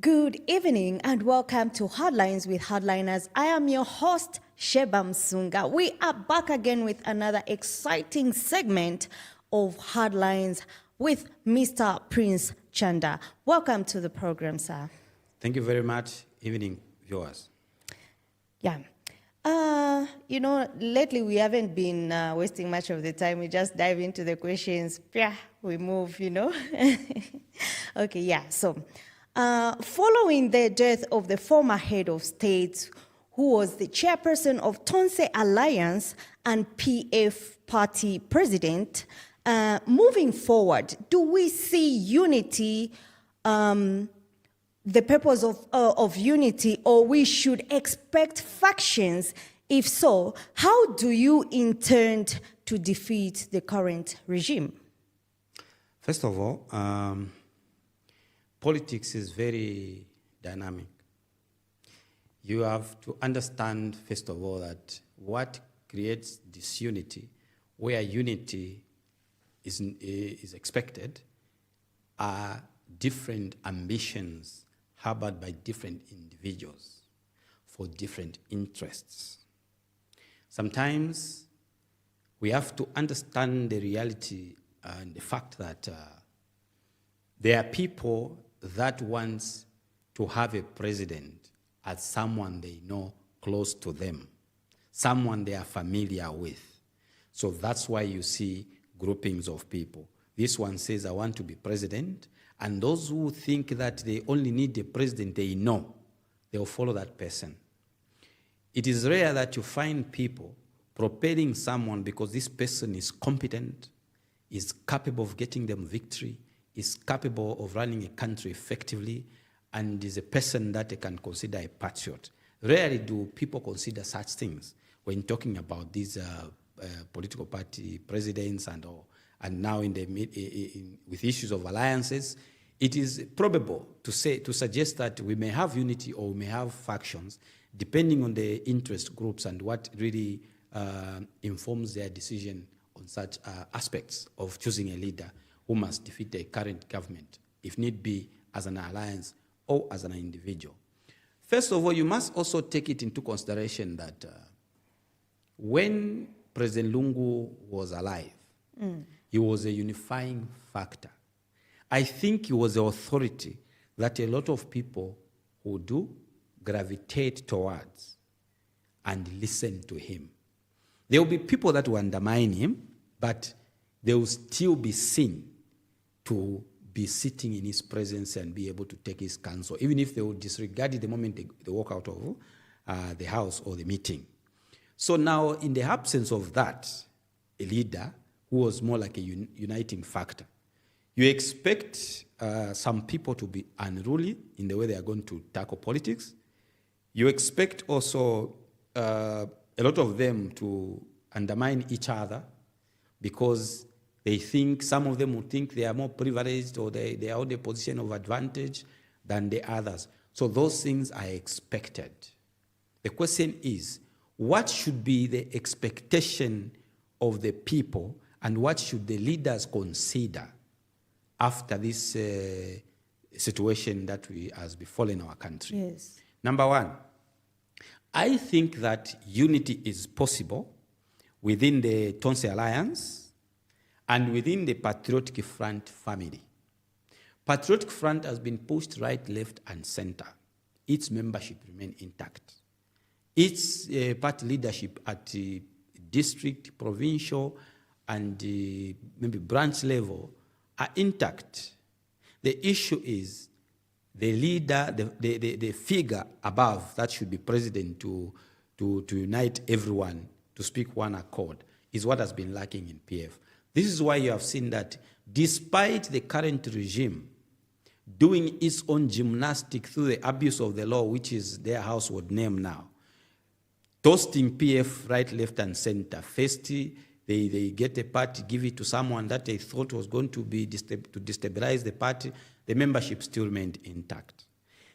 Good evening and welcome to Hardlines with Hardliners. I am your host, Sheba Msunga. We are back again with another exciting segment of Hardlines with Mr. Prince Chanda. Welcome to the program, sir. Thank you very much, evening viewers. Yeah. Lately we haven't been wasting much of the time. We just dive into the questions. Yeah, we move, Okay, yeah. So, following the death of the former head of state, who was the chairperson of Tonse Alliance and PF party president, moving forward, do we see unity, the purpose of unity, or we should expect factions? If so, how do you intend to defeat the current regime? First of all, politics is very dynamic. You have to understand, first of all, that what creates disunity, where unity is expected, are different ambitions harbored by different individuals for different interests. Sometimes we have to understand the reality and the fact that there are people that want to have a president as someone they know close to them, someone they are familiar with. So that's why you see groupings of people. This one says, I want to be president, and those who think that they only need a president they know, they'll follow that person. It is rare that you find people propelling someone because this person is competent, is capable of getting them victory, is capable of running a country effectively, and is a person that they can consider a patriot. Rarely do people consider such things when talking about these political party presidents and all. And now with issues of alliances, it is probable to suggest that we may have unity or we may have factions, depending on the interest groups and what really informs their decision on such aspects of choosing a leader who must defeat the current government, if need be, as an alliance or as an individual. First of all, you must also take it into consideration that when President Lungu was alive, he was a unifying factor. I think he was the authority that a lot of people who do gravitate towards and listen to him. There will be people that will undermine him, but they will still be seen to be sitting in his presence and be able to take his counsel, even if they will disregard it the moment they walk out of the house or the meeting. So now, in the absence of that, a leader who was more like a uniting factor, you expect some people to be unruly in the way they are going to tackle politics. You expect also a lot of them to undermine each other because they think, some of them will think they are more privileged or they are in a position of advantage than the others. So those things are expected. The question is, what should be the expectation of the people and what should the leaders consider after this situation that has befallen our country? Yes. Number one, I think that unity is possible within the Tonse Alliance and within the Patriotic Front family. Patriotic Front has been pushed right, left, and center. Its membership remains intact. Its party leadership at the district, provincial, and maybe branch level are intact. The issue is the leader, the figure above that should be president to unite everyone, to speak one accord, is what has been lacking in PF. This is why you have seen that despite the current regime doing its own gymnastic through the abuse of the law, which is their household name now, toasting PF right, left, and center. First, they get a party, give it to someone that they thought was going to be to destabilize the party. The membership still remained intact.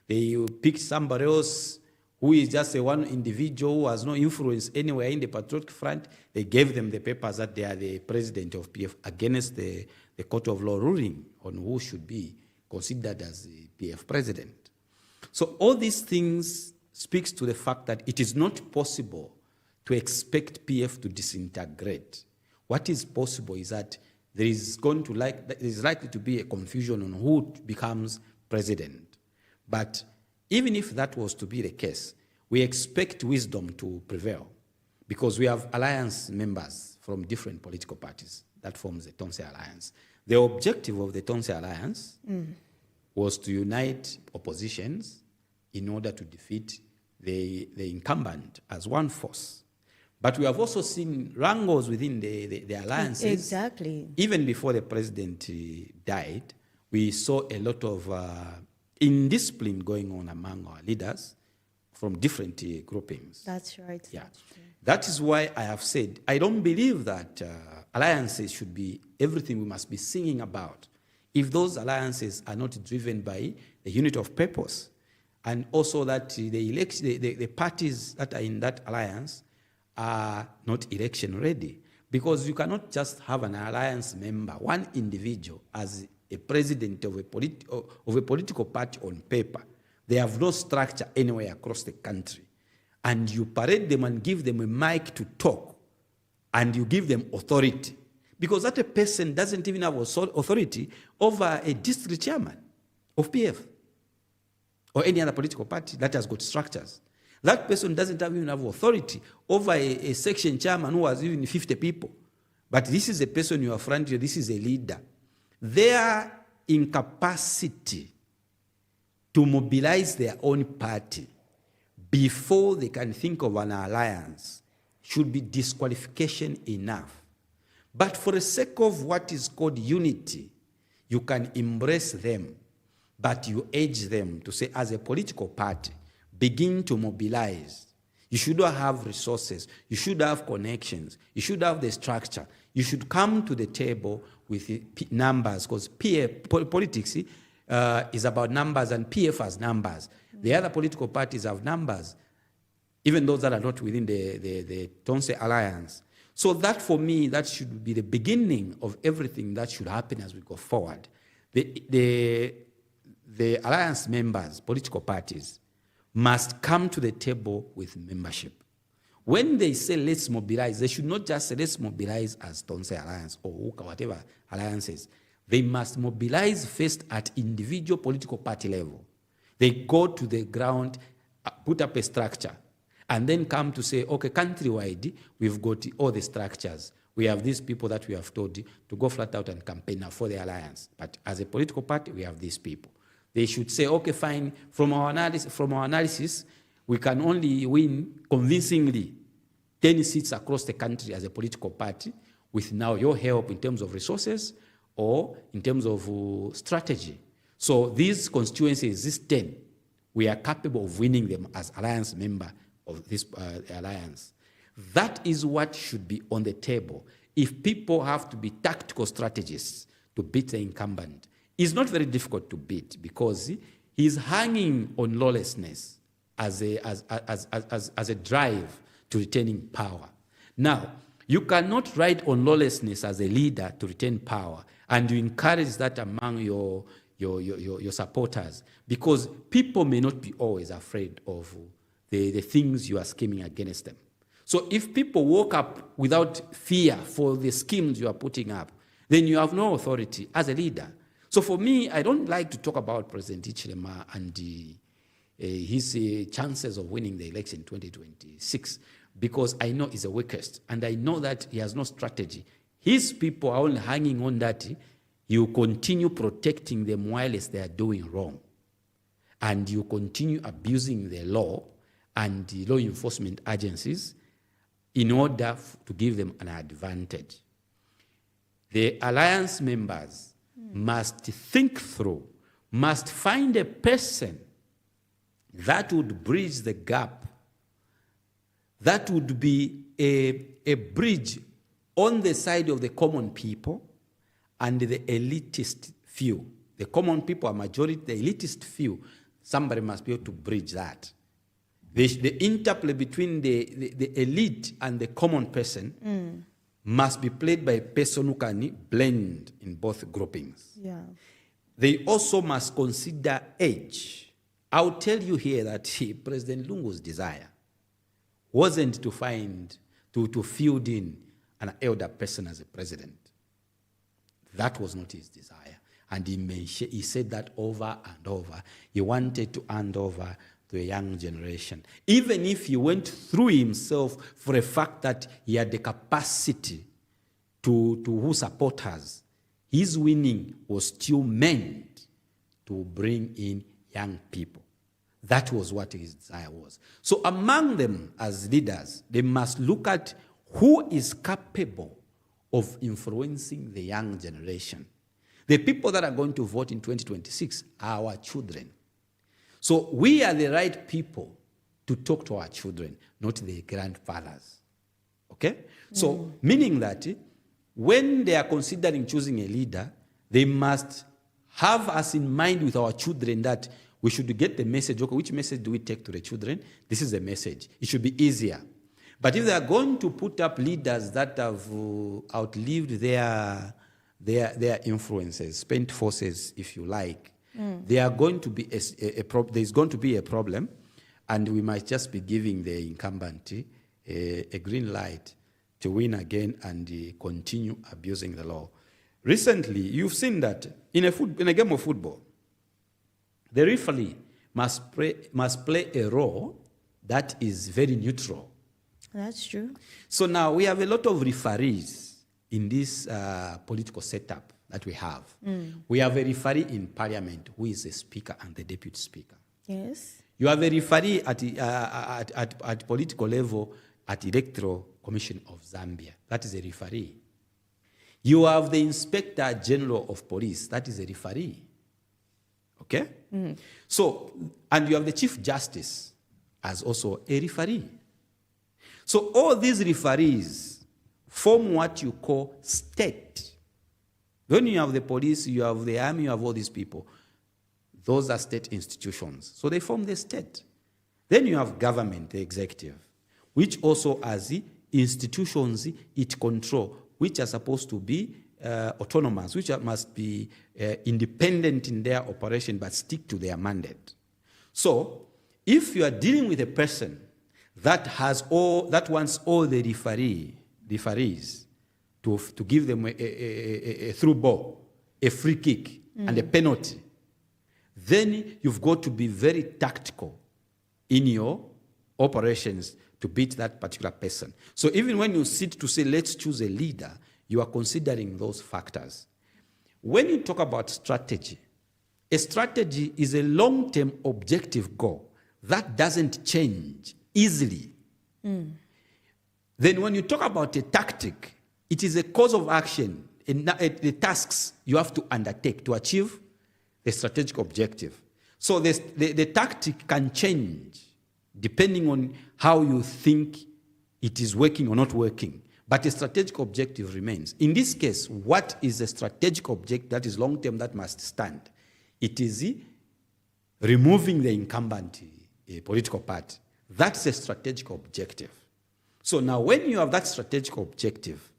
They picked somebody else who is just a one individual who has no influence anywhere in the Patriotic Front. They gave them the papers that they are the president of PF against the court of law ruling on who should be considered as the PF president. So all these things speaks to the fact that it is not possible to expect PF to disintegrate. What is possible is that there is likely to be a confusion on who becomes president. But even if that was to be the case, we expect wisdom to prevail because we have alliance members from different political parties that forms the Tonse Alliance. The objective of the Tonse Alliance was to unite oppositions in order to defeat the incumbent as one force. But we have also seen wrangles within the alliances. Exactly. Even before the president died, we saw a lot of indiscipline going on among our leaders from different groupings. That's right. Yeah. That's true. That is why I have said I don't believe that alliances should be everything we must be singing about if those alliances are not driven by a unit of purpose, and also that the parties that are in that alliance are not election ready. Because you cannot just have an alliance member, one individual, as a president of a political party on paper. They have no structure anywhere across the country. And you parade them and give them a mic to talk, and you give them authority. Because that a person doesn't even have authority over a district chairman of PF or any other political party that has got structures. That person doesn't even have authority over a section chairman who has even 50 people. But this is a person you are friendly, this is a leader. Their incapacity to mobilize their own party before they can think of an alliance should be disqualification enough. But for the sake of what is called unity, you can embrace them, but you urge them to say, as a political party, begin to mobilize. You should have resources. You should have connections. You should have the structure. You should come to the table with numbers, because politics is about numbers, and PF has numbers. The other political parties have numbers, even those that are not within the Tonse Alliance. So that, for me, that should be the beginning of everything that should happen as we go forward. The alliance members, political parties, must come to the table with membership. When they say let's mobilize, they should not just say let's mobilize as Tonse Alliance or whatever alliances. They must mobilize first at individual political party level. They go to the ground, put up a structure, and then come to say, okay, countrywide, we've got all the structures. We have these people that we have told to go flat out and campaign now for the alliance. But as a political party, we have these people. They should say, okay, fine, from our analysis, we can only win convincingly 10 seats across the country as a political party with now your help in terms of resources or in terms of strategy. So these constituencies, these 10, we are capable of winning them as alliance member of this alliance. That is what should be on the table. If people have to be tactical strategists to beat the incumbent, it's not very difficult to beat because he's hanging on lawlessness as a drive to retaining power. Now, you cannot ride on lawlessness as a leader to retain power, and you encourage that among your supporters, because people may not be always afraid of the things you are scheming against them. So if people woke up without fear for the schemes you are putting up, then you have no authority as a leader. So for me, I don't like to talk about President Hichilema and his chances of winning the election in 2026, because I know he's the weakest, and I know that he has no strategy. His people are only hanging on that you continue protecting them whilst they are doing wrong, and you continue abusing the law and the law enforcement agencies in order to give them an advantage. The alliance members must think through, must find a person that would bridge the gap, that would be a bridge on the side of the common people and the elitist few. The common people are majority, the elitist few. Somebody must be able to bridge that. The interplay between the elite and the common person must be played by a person who can blend in both groupings. Yeah. They also must consider age I'll tell you here that President Lungu's desire wasn't to field in an elder person as a president. That was not his desire. And he said that over and over. He wanted to hand over to a young generation. Even if he went through himself for a fact that he had the capacity to who supporters, his winning was still meant to bring in young people. That was what his desire was. So among them as leaders, they must look at who is capable of influencing the young generation. The people that are going to vote in 2026 are our children. So we are the right people to talk to our children, not the grandfathers. Okay? So meaning that when they are considering choosing a leader, they must have us in mind with our children that we should get the message. Okay, which message do we take to the children? This is the message. It should be easier. But if they are going to put up leaders that have outlived their influences, spent forces, if you like, they are going to be there's going to be a problem, and we might just be giving the incumbent a green light to win again and continue abusing the law. Recently, you've seen that in a game of football, the referee must play a role that is very neutral. That's true. So now we have a lot of referees in this political setup that we have. We have a referee in parliament who is the speaker and the deputy speaker. Yes. You have a referee at political level at Electoral Commission of Zambia. That is a referee. You have the Inspector General of Police. That is a referee. Okay? So, and you have the Chief Justice as also a referee. So all these referees form what you call state. When you have the police, you have the army, you have all these people. Those are state institutions. So they form the state. Then you have government, the executive, which also has the institutions it control, which are supposed to be autonomous, which must be independent in their operation but stick to their mandate. So if you are dealing with a person that wants all the referees to give them a through ball, a free kick, and a penalty, then you've got to be very tactical in your operations to beat that particular person. So even when you sit to say, let's choose a leader, you are considering those factors. When you talk about strategy, a strategy is a long-term objective goal that doesn't change easily. Then when you talk about a tactic, it is a course of action, the tasks you have to undertake to achieve the strategic objective. So the tactic can change depending on how you think it is working or not working. But the strategic objective remains. In this case, what is the strategic objective that is long-term that must stand? It is removing the incumbent political party. That's a strategic objective. So now when you have that strategic objective,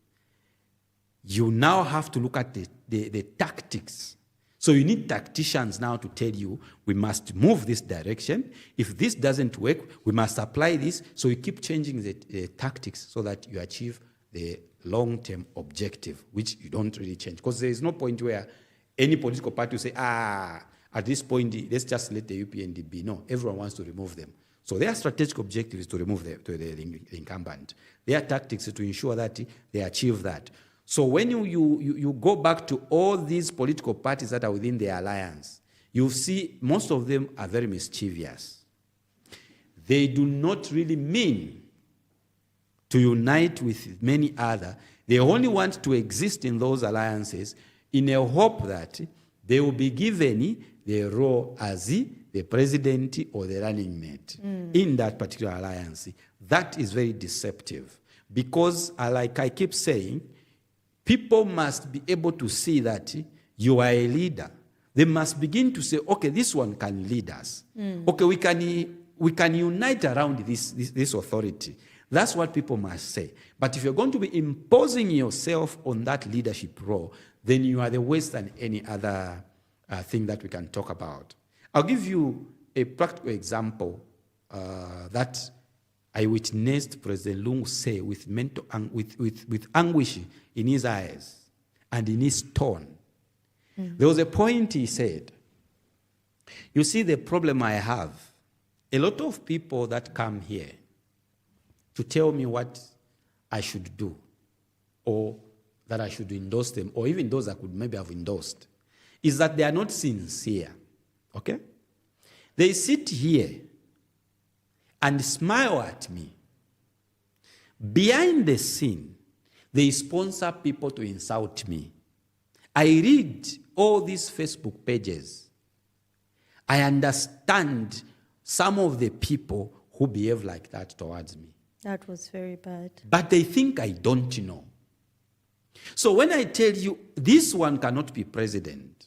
you now have to look at the tactics. So you need tacticians now to tell you, we must move this direction. If this doesn't work, we must apply this. So you keep changing the tactics so that you achieve the long-term objective, which you don't really change. Because there is no point where any political party will say, at this point, let's just let the UPND be. No, everyone wants to remove them. So their strategic objective is to remove the incumbent. Their tactics is to ensure that they achieve that. So when you go back to all these political parties that are within the alliance, you see most of them are very mischievous. They do not really mean to unite with many other. They only want to exist in those alliances in a hope that they will be given the role as the president or the running mate in that particular alliance. That is very deceptive because, like I keep saying, people must be able to see that you are a leader. They must begin to say, okay, this one can lead us. Okay, we can unite around this authority. That's what people must say. But if you're going to be imposing yourself on that leadership role, then you are the worse than any other thing that we can talk about. I'll give you a practical example that I witnessed President Lungu say with with anguish in his eyes and in his tone. There was a point he said, you see the problem I have, a lot of people that come here to tell me what I should do or that I should endorse them, or even those I could maybe have endorsed, is that they are not sincere, okay? They sit here and smile at me. Behind the scene, they sponsor people to insult me. I read all these Facebook pages. I understand some of the people who behave like that towards me. That was very bad. But they think I don't know. So when I tell you this one cannot be president,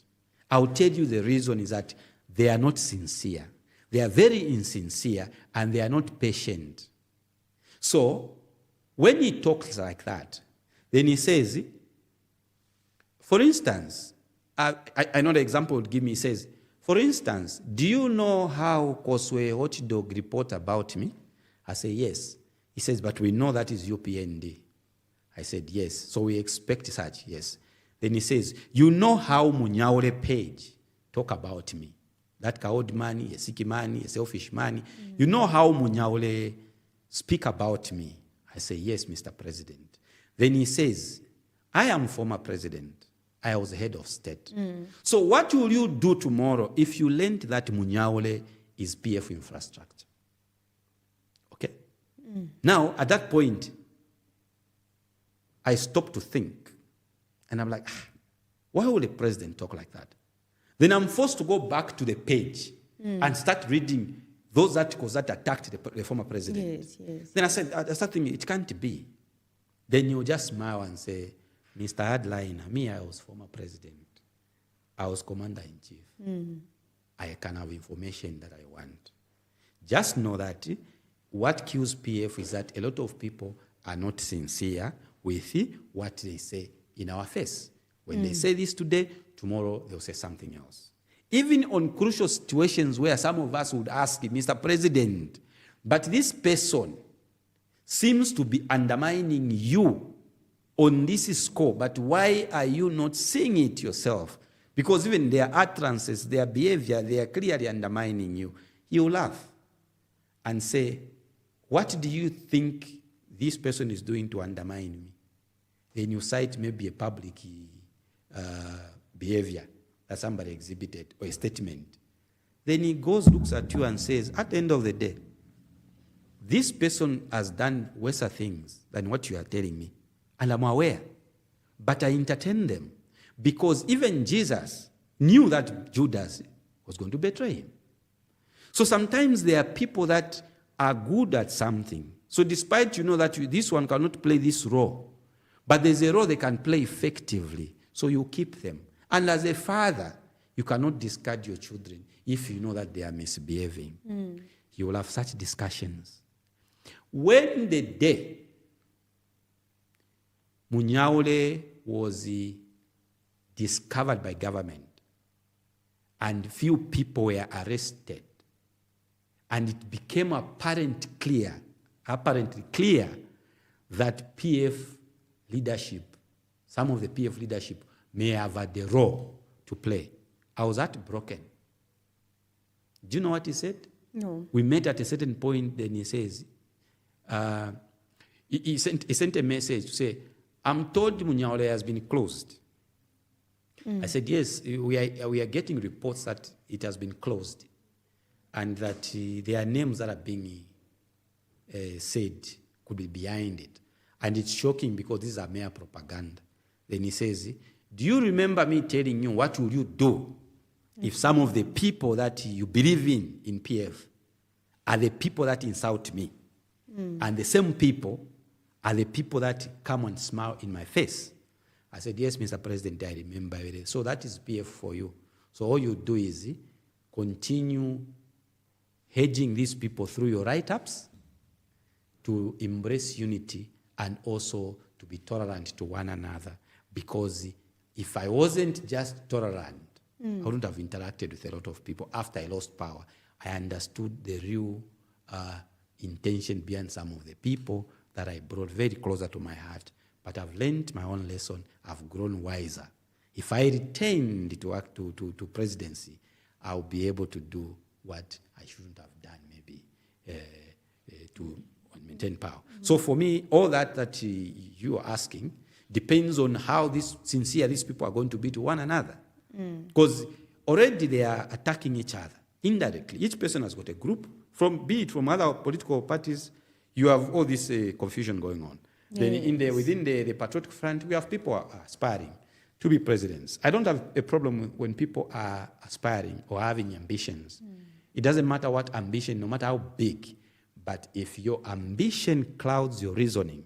I'll tell you the reason is that they are not sincere. They are very insincere and they are not patient. So when he talks like that, then he says, for instance, I know the example would give me, he says, for instance, do you know how Koswe Hot Dog report about me? I say, yes. He says, but we know that is UPND. I said, yes. So we expect such, yes. Then he says, you know how Munyaure page talk about me. That coward man, a sick man, a selfish man. You know how Munyaure speak about me. I say, yes, Mr. President. Then he says, I am former president. I was head of state. So what will you do tomorrow if you learned that Munyaure is PF infrastructure? Okay? Now, at that point, I stopped to think. And I'm like, why would a president talk like that? Then I'm forced to go back to the page and start reading those articles that attacked the former president. Yes, yes. Then I started thinking, it can't be. Then you just smile and say, Mr. Hardliner, me, I was former president. I was commander-in-chief. I can have information that I want. Just know that what kills PF is that a lot of people are not sincere with what they say in our face. When they say this today, tomorrow they'll say something else. Even on crucial situations where some of us would ask, Mr. President, but this person seems to be undermining you on this score, but why are you not seeing it yourself? Because even their utterances, their behavior, they are clearly undermining you. You laugh and say, what do you think this person is doing to undermine me? Then you cite maybe a public behavior that somebody exhibited or a statement. Then he goes, looks at you and says, at the end of the day, this person has done worse things than what you are telling me. And I'm aware. But I entertain them because even Jesus knew that Judas was going to betray him. So sometimes there are people that are good at something. So despite you know that this one cannot play this role, but there's a role they can play effectively, so you keep them. And as a father, you cannot discard your children if you know that they are misbehaving. You will have such discussions. When the day Munyaure was discovered by government and few people were arrested, and it became apparently clear that PF leadership, some of the PF leadership may have had a role to play. I was heartbroken. Do you know what he said? No. We met at a certain point, then he says, he sent a message to say, I'm told Munyaure has been closed. I said, yes, we are getting reports that it has been closed and that there are names that are being said could be behind it. And it's shocking because this is mere propaganda. Then he says, do you remember me telling you what will you do if some of the people that you believe in PF are the people that insult me? And the same people are the people that come and smile in my face. I said, yes, Mr. President, I remember it. So that is PF for you. So all you do is continue hedging these people through your write-ups to embrace unity and also to be tolerant to one another. Because if I wasn't just tolerant, I wouldn't have interacted with a lot of people. After I lost power, I understood the real intention behind some of the people that I brought very closer to my heart. But I've learned my own lesson. I've grown wiser. If I returned to presidency, I'll be able to do what I shouldn't have done, maybe, to maintain power. So for me, all that you are asking depends on how sincere these people are going to be to one another. Because already they are attacking each other indirectly. Each person has got a group, be it from other political parties. You have all this confusion going on. Yes. Then within the Patriotic Front, we have people aspiring to be presidents. I don't have a problem when people are aspiring or having ambitions. It doesn't matter what ambition, no matter how big. But if your ambition clouds your reasoning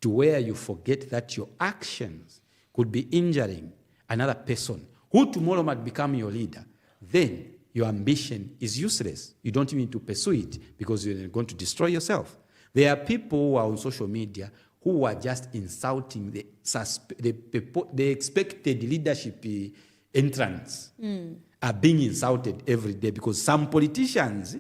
to where you forget that your actions could be injuring another person who tomorrow might become your leader, then your ambition is useless. You don't even need to pursue it because you're going to destroy yourself. There are people who are on social media who are just insulting the expected leadership entrants are being insulted every day because some politicians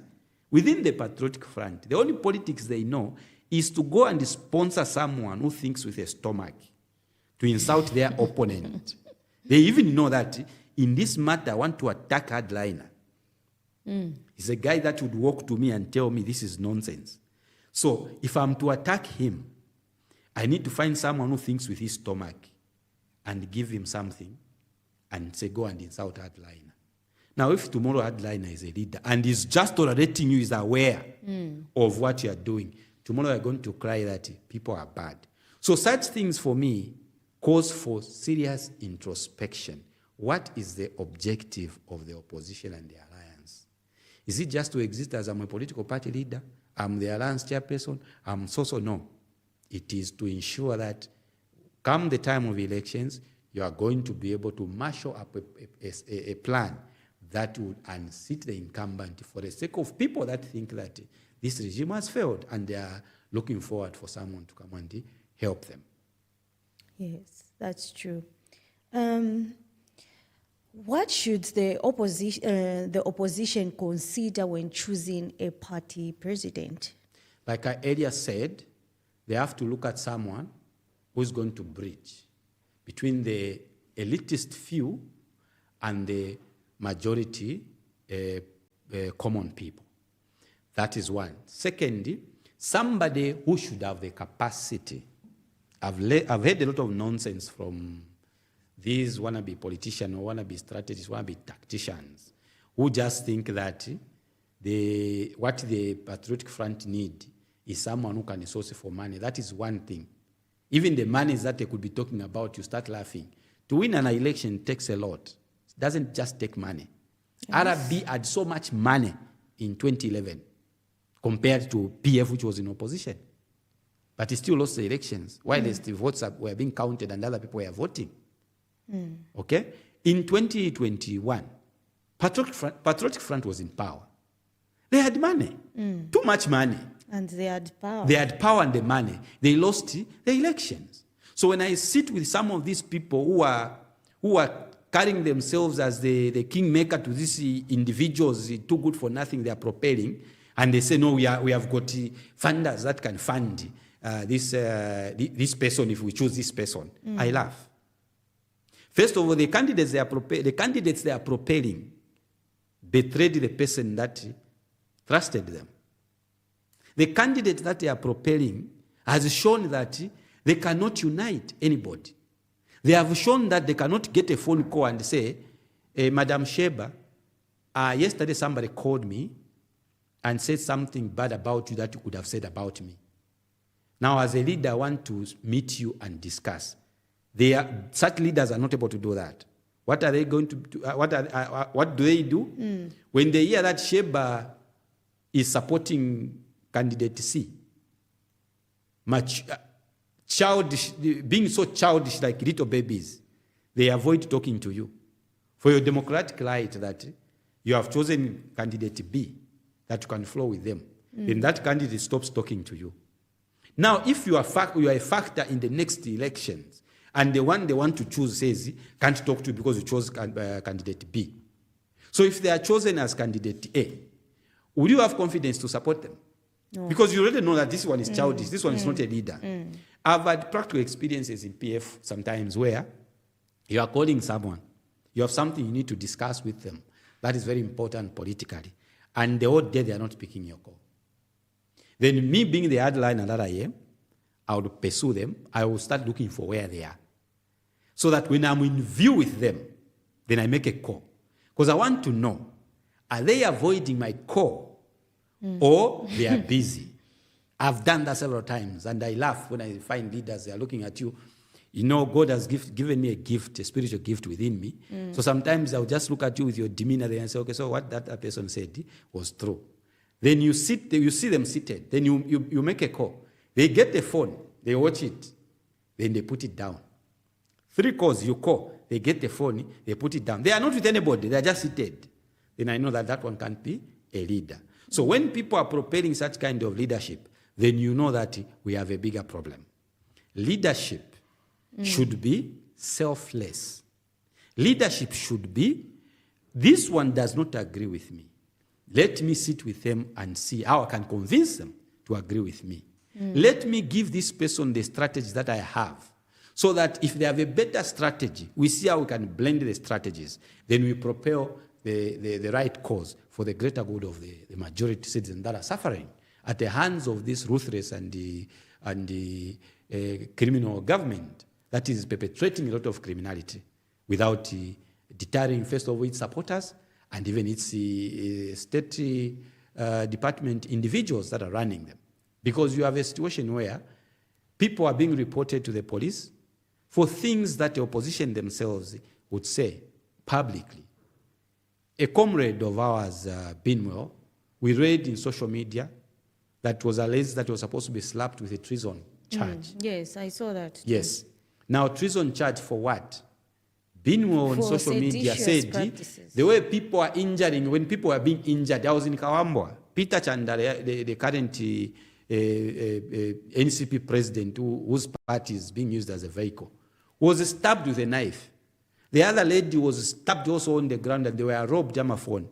within the Patriotic Front, the only politics they know is to go and sponsor someone who thinks with a stomach to insult their opponent. They even know that in this matter, I want to attack hardliner. He's a guy that would walk to me and tell me this is nonsense. So if I'm to attack him, I need to find someone who thinks with his stomach and give him something and say, go and insult hardliner. Now, if tomorrow hardliner is a leader and is just tolerating you, is aware of what you are doing, tomorrow you're going to cry that people are bad. So such things for me cause for serious introspection. What is the objective of the opposition and the alliance? Is it just to exist as I'm a political party leader? I'm the alliance chairperson? I'm so. No. It is to ensure that come the time of elections, you are going to be able to marshal up a plan that would unseat the incumbent for the sake of people that think that this regime has failed and they are looking forward for someone to come and help them. Yes, that's true. What should the opposition consider when choosing a party president? Like I earlier said, they have to look at someone who's going to bridge between the elitist few and the majority common people. That is one. Secondly, somebody who should have the capacity. I've heard a lot of nonsense from these wannabe politicians or wannabe strategists, wannabe tacticians, who just think that what the Patriotic Front need is someone who can source for money. That is one thing. Even the monies that they could be talking about, you start laughing. To win an election takes a lot. It doesn't just take money. Yes. RB had so much money in 2011 compared to PF, which was in opposition. But he still lost the elections, while the votes were being counted and other people were voting. Okay? In 2021, Patriotic Front was in power. They had money, too much money. And they had power. They had power and the money. They lost the elections. So when I sit with some of these people who are carrying themselves as the kingmaker to these individuals, too good for nothing, they are propelling, and they say, no, we have got funders that can fund this person if we choose this person. I laugh. First of all, the candidates they are propelling betrayed the person that trusted them. The candidate that they are propelling has shown that they cannot unite anybody. They have shown that they cannot get a phone call and say, Madam Sheba, yesterday somebody called me and said something bad about you that you could have said about me. Now, as a leader, I want to meet you and discuss. Such leaders are not able to do that. What are they going to do? What do they do? When they hear that Sheba is supporting candidate C, childish, being so childish like little babies, they avoid talking to you. For your democratic right that you have chosen candidate B, that you can flow with them, then that candidate stops talking to you. Now, if you are a factor in the next elections, and the one they want to choose says, can't talk to you because you chose candidate B. So if they are chosen as candidate A, would you have confidence to support them? No. Because you already know that this one is childish, this one is not a leader. I've had practical experiences in PF sometimes where you are calling someone, you have something you need to discuss with them that is very important politically, and the whole day they are not picking your call. Then me being the hardliner that I am, I would pursue them, I will start looking for where they are. So that when I'm in view with them, then I make a call. Because I want to know, are they avoiding my call or they are busy? I've done that several times, and I laugh when I find leaders, they are looking at you. You know, God has given me a gift, a spiritual gift within me. So sometimes I'll just look at you with your demeanor there and say, okay, so what that person said was true. Then you see them seated, then you make a call. They get the phone, they watch it, then they put it down. 3 calls you call, they get the phone, they put it down. They are not with anybody, they are just seated. Then I know that one can't be a leader. So when people are propelling such kind of leadership, then you know that we have a bigger problem. Leadership should be selfless. Leadership should be, this one does not agree with me. Let me sit with them and see how I can convince them to agree with me. Let me give this person the strategies that I have, so that if they have a better strategy, we see how we can blend the strategies. Then we propel the right cause for the greater good of the majority citizens that are suffering at the hands of this ruthless and the criminal government that is perpetrating a lot of criminality without deterring, first of all, its supporters and even its state department individuals that are running them. Because you have a situation where people are being reported to the police for things that the opposition themselves would say publicly. A comrade of ours, Binwell, we read in social media that was alleged that was supposed to be slapped with a treason charge. Yes, I saw that. Yes. Now, treason charge for what? Binwell on social media said the way people are injuring, when people are being injured, I was in Kawambwa, Peter Chandale, the current NCP president whose party is being used as a vehicle, was stabbed with a knife. The other lady was stabbed also on the ground and they were robbed a phone.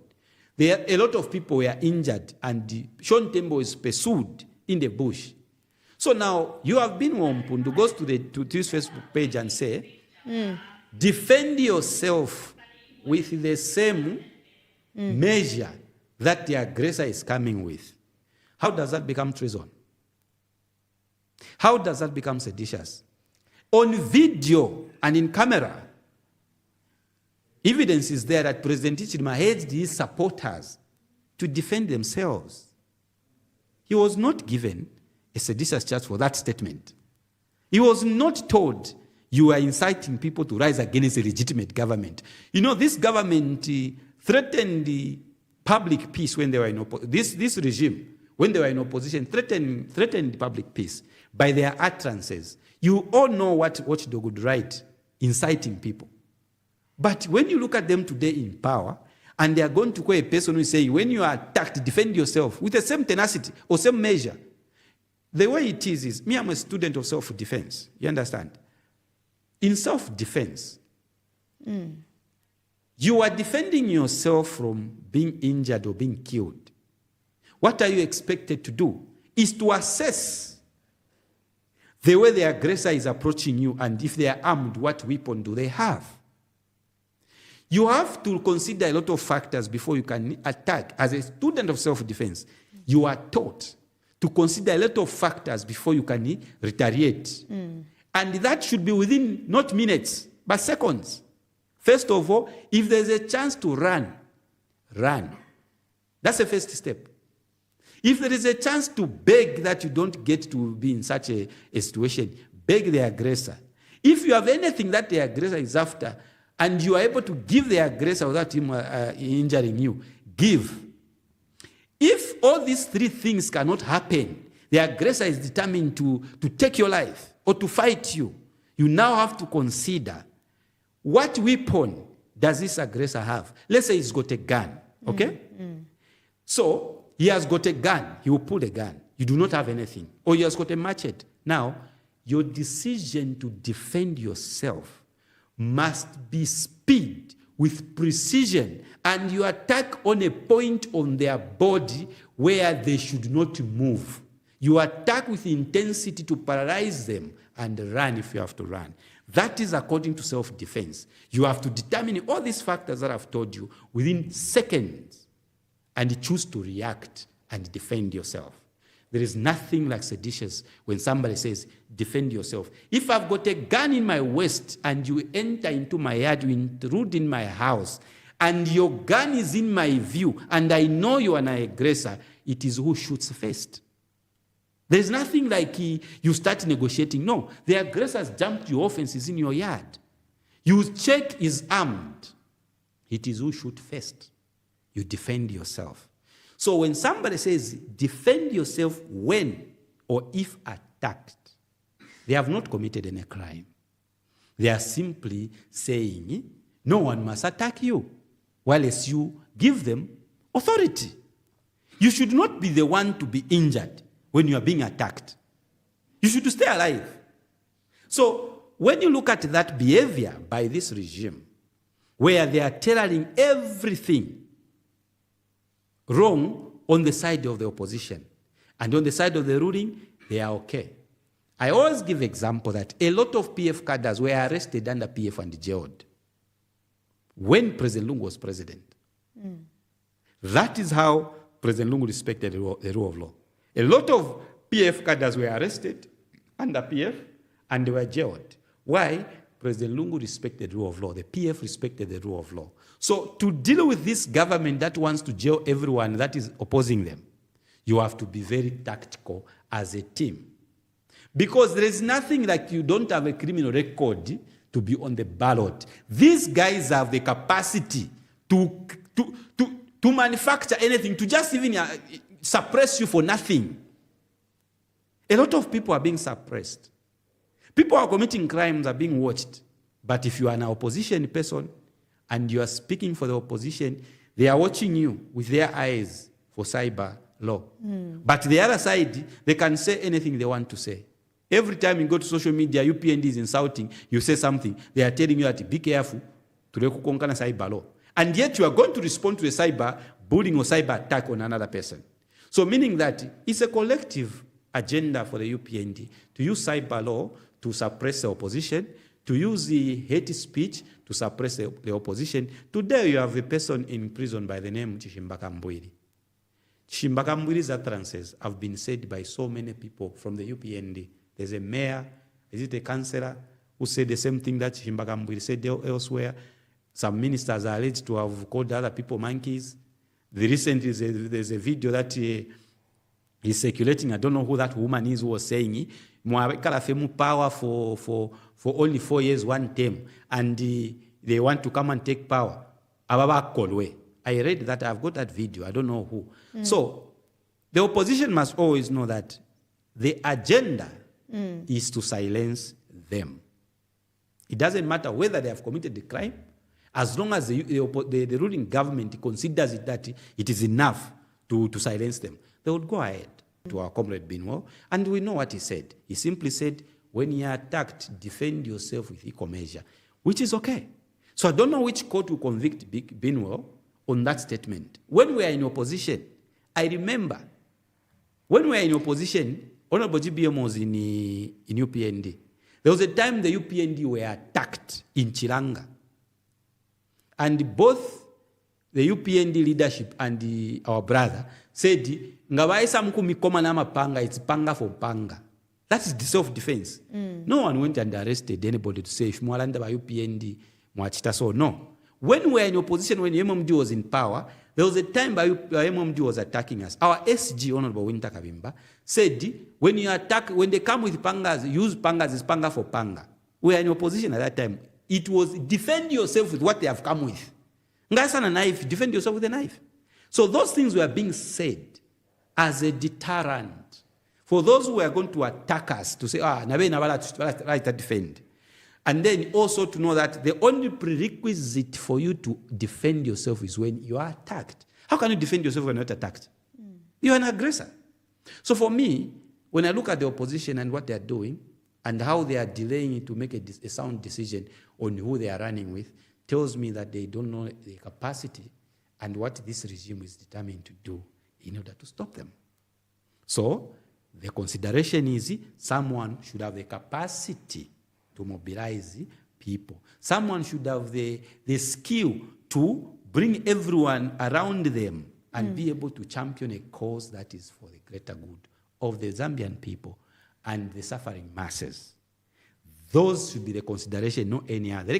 A lot of people were injured and Sean Tembo is pursued in the bush. So now you have been Wampundu goes to his Facebook page and say, defend yourself with the same measure that the aggressor is coming with. How does that become treason? How does that become seditious? On video and in camera, evidence is there that President Hichilema urged his supporters to defend themselves. He was not given a seditious charge for that statement. He was not told, you are inciting people to rise against a legitimate government. You know, this government threatened the public peace when they were in opposition. This regime, when they were in opposition, threatened public peace by their utterances. You all know what Watchdog would write, inciting people. But when you look at them today in power, and they are going to call a person who say, when you are attacked, defend yourself with the same tenacity or same measure. The way it is me, I'm a student of self-defense. You understand? In self-defense, you are defending yourself from being injured or being killed. What are you expected to do? Is to assess the way the aggressor is approaching you, and if they are armed, what weapon do they have? You have to consider a lot of factors before you can attack. As a student of self-defense, you are taught to consider a lot of factors before you can retaliate. And that should be within not minutes, but seconds. First of all, if there's a chance to run. That's the first step. If there is a chance to beg that you don't get to be in such a situation, beg the aggressor. If you have anything that the aggressor is after, and you are able to give the aggressor without him injuring you, give. If all these 3 things cannot happen, the aggressor is determined to take your life or to fight you, you now have to consider what weapon does this aggressor have. Let's say he's got a gun, okay? So he has got a gun, he will pull a gun. You do not have anything. Or he has got a machete. Now, your decision to defend yourself must be speed with precision, and you attack on a point on their body where they should not move. You attack with intensity to paralyze them and run if you have to run. That is according to self-defense. You have to determine all these factors that I've told you within seconds and choose to react and defend yourself. There is nothing like seditious when somebody says, defend yourself. If I've got a gun in my waist and you enter into my yard, you intrude in my house, and your gun is in my view, and I know you are an aggressor, it is who shoots first. There's nothing like you start negotiating. No, the aggressor's jumped your offense is in your yard. You check is armed. It is who shoots first. You defend yourself. So when somebody says, defend yourself when or if attacked, they have not committed any crime. They are simply saying, no one must attack you, while as you give them authority. You should not be the one to be injured when you are being attacked. You should stay alive. So when you look at that behavior by this regime, where they are tailoring everything wrong on the side of the opposition, and on the side of the ruling, they are okay. I always give example that a lot of PF cadres were arrested under PF and jailed when President Lungu was president. That is how President Lungu respected the rule of law. A lot of PF cadres were arrested under PF and they were jailed. Why? President Lungu respected the rule of law. The PF respected the rule of law. So to deal with this government that wants to jail everyone that is opposing them, you have to be very tactical as a team. Because there is nothing like you don't have a criminal record to be on the ballot. These guys have the capacity to manufacture anything, to just even suppress you for nothing. A lot of people are being suppressed. People who are committing crimes are being watched. But if you are an opposition person and you are speaking for the opposition, they are watching you with their eyes for cyber law. But the other side, they can say anything they want to say. Every time you go to social media, UPND is insulting, you say something, they are telling you that be careful to kukonkana cyber law. And yet you are going to respond to a cyber bullying or cyber attack on another person. So meaning that it's a collective agenda for the UPND to use cyber law to suppress the opposition, to use the hate speech to suppress the opposition. Today you have a person in prison by the name Chimbaka Mbwiri. Chimbaka Mbwiri's utterances have been said by so many people from the UPND. There's a mayor, is it a councillor, who said the same thing that Chimbaka Mbwiri said elsewhere. Some ministers are alleged to have called other people monkeys. Recently, there's a video that is circulating. I don't know who that woman is who was saying, power for only 4 years, one term, and they want to come and take power. I read that, I've got that video, I don't know who. So the opposition must always know that the agenda is to silence them. It doesn't matter whether they have committed the crime, as long as the ruling government considers it that it is enough to silence them, they would go ahead. To our comrade Binwell, and we know what he said. He simply said, when you are attacked, defend yourself with equal measure, which is okay. So I don't know which court will convict Binwell on that statement. When we are in opposition, I remember, when we were in opposition, Honorable GBM was in UPND. There was a time the UPND were attacked in Chilanga. And both the UPND leadership and our brother said, it's panga for panga. That is the self-defense. No one went and arrested anybody to say, if Mwalanda by UPND, Mwachita so. No. When we were in opposition, when MMD was in power, there was a time MMD was attacking us. Our SG, Honorable Winter Kabimba, said, when they come with pangas, use pangas, it's panga for panga. We were in opposition at that time. It was defend yourself with what they have come with. Ngasa na knife, defend yourself with a knife. So those things were being said as a deterrent for those who are going to attack us, to say, defend. And then also to know that the only prerequisite for you to defend yourself is when you are attacked. How can you defend yourself when you're not attacked? You're an aggressor. So for me, when I look at the opposition and what they are doing and how they are delaying to make a sound decision on who they are running with, tells me that they don't know the capacity and what this regime is determined to do in order to stop them. So the consideration is someone should have the capacity to mobilize people. Someone should have the skill to bring everyone around them and be able to champion a cause that is for the greater good of the Zambian people and the suffering masses. Those should be the consideration, not any other.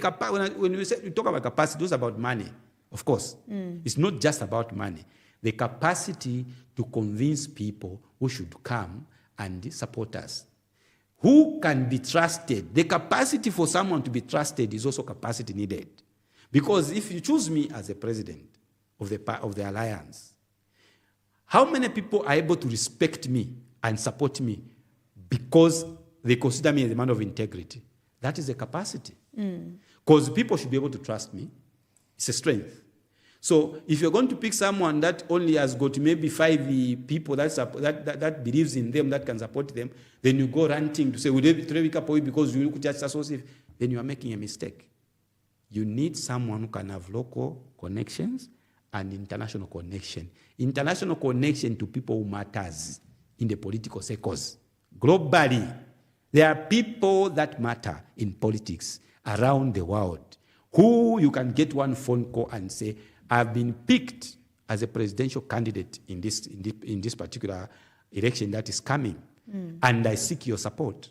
When we talk about capacity, it's about money, of course. It's not just about money. The capacity to convince people who should come and support us. Who can be trusted? The capacity for someone to be trusted is also capacity needed. Because if you choose me as a president of the alliance, how many people are able to respect me and support me because they consider me as a man of integrity? That is a capacity. Because people should be able to trust me. It's a strength. So if you're going to pick someone that only has got maybe 5 people that believes in them, that can support them, then you go ranting to say, because you just associate, then you are making a mistake. You need someone who can have local connections and international connection. International connection to people who matters in the political circles. Globally, there are people that matter in politics around the world who you can get one phone call and say, I've been picked as a presidential candidate in this particular election that is coming, and I seek your support.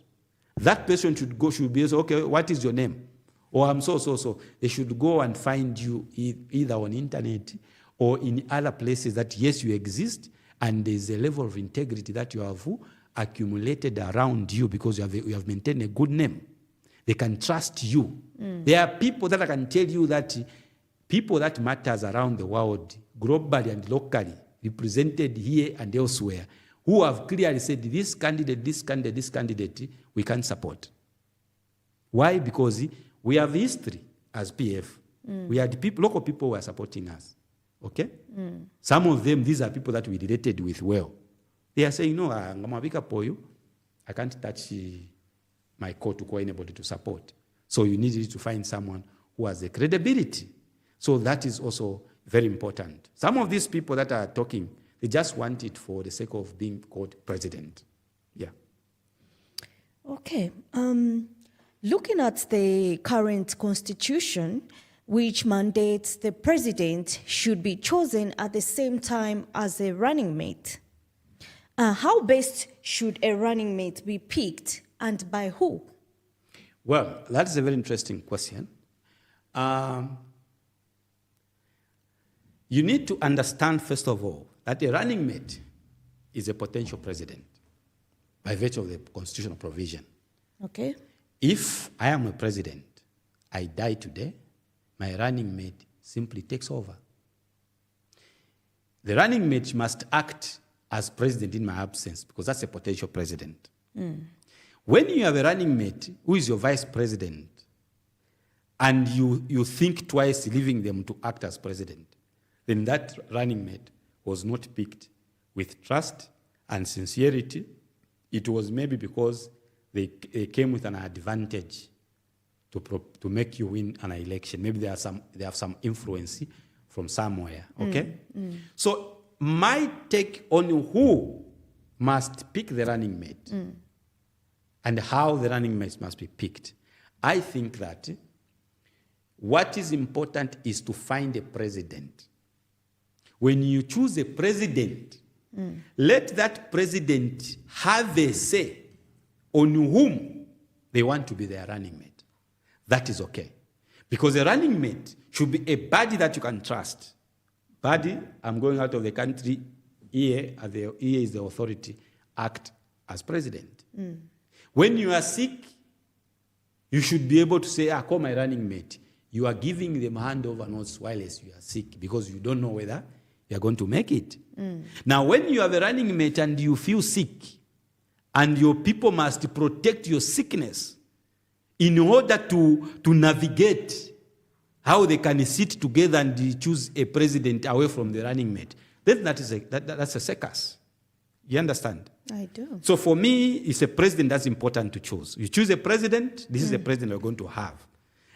That person should be, okay, what is your name? Or I'm so. They should go and find you either on internet or in other places that, yes, you exist, and there's a level of integrity that you have accumulated around you because you have maintained a good name. They can trust you. There are people that I can tell you that people that matters around the world, globally and locally, represented here and elsewhere, who have clearly said, this candidate, we can support. Why? Because we have history as PF. We had local people who are supporting us. Okay? Some of them, these are people that we related with well. They are saying, no, I can't touch my call to call anybody to support. So you need to find someone who has the credibility. So that is also very important. Some of these people that are talking, they just want it for the sake of being called president. Yeah. Okay. Looking at the current constitution, which mandates the president should be chosen at the same time as a running mate. How best should a running mate be picked and by who? Well, that is a very interesting question. You need to understand, first of all, that a running mate is a potential president by virtue of the constitutional provision. Okay. If I am a president, I die today, my running mate simply takes over. The running mate must act as president in my absence because that's a potential president. When you have a running mate who is your vice president and you think twice leaving them to act as president, then that running mate was not picked with trust and sincerity. It was maybe because they came with an advantage to make you win an election. Maybe they have some influence from somewhere, okay? So my take on who must pick the running mate and how the running mate must be picked, I think that what is important is to find a president. When you choose a president, let that president have a say on whom they want to be their running mate. That is okay. Because a running mate should be a body that you can trust. Body, I'm going out of the country, here is the authority, act as president. When you are sick, you should be able to say, call my running mate. You are giving them handover notes while you are sick because you don't know whether you are going to make it. Now, when you have a running mate and you feel sick, and your people must protect your sickness in order to navigate how they can sit together and choose a president away from the running mate, then that's a circus. You understand? I do. So for me, it's a president that's important to choose. You choose a president, this is the president we're going to have.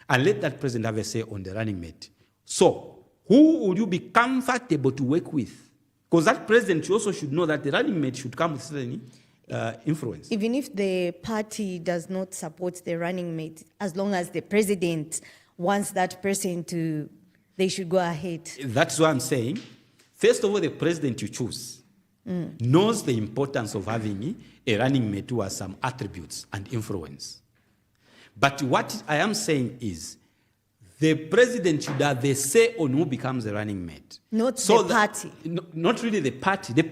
and let that president have a say on the running mate. So, who would you be comfortable to work with? Because that president also should know that the running mate should come with certain influence. Even if the party does not support the running mate, as long as the president wants that person to, they should go ahead. That's what I'm saying. First of all, the president you choose knows the importance of having a running mate who has some attributes and influence. But what I am saying is, the president should have the say on who becomes the running mate. Not the party. Not really the party. The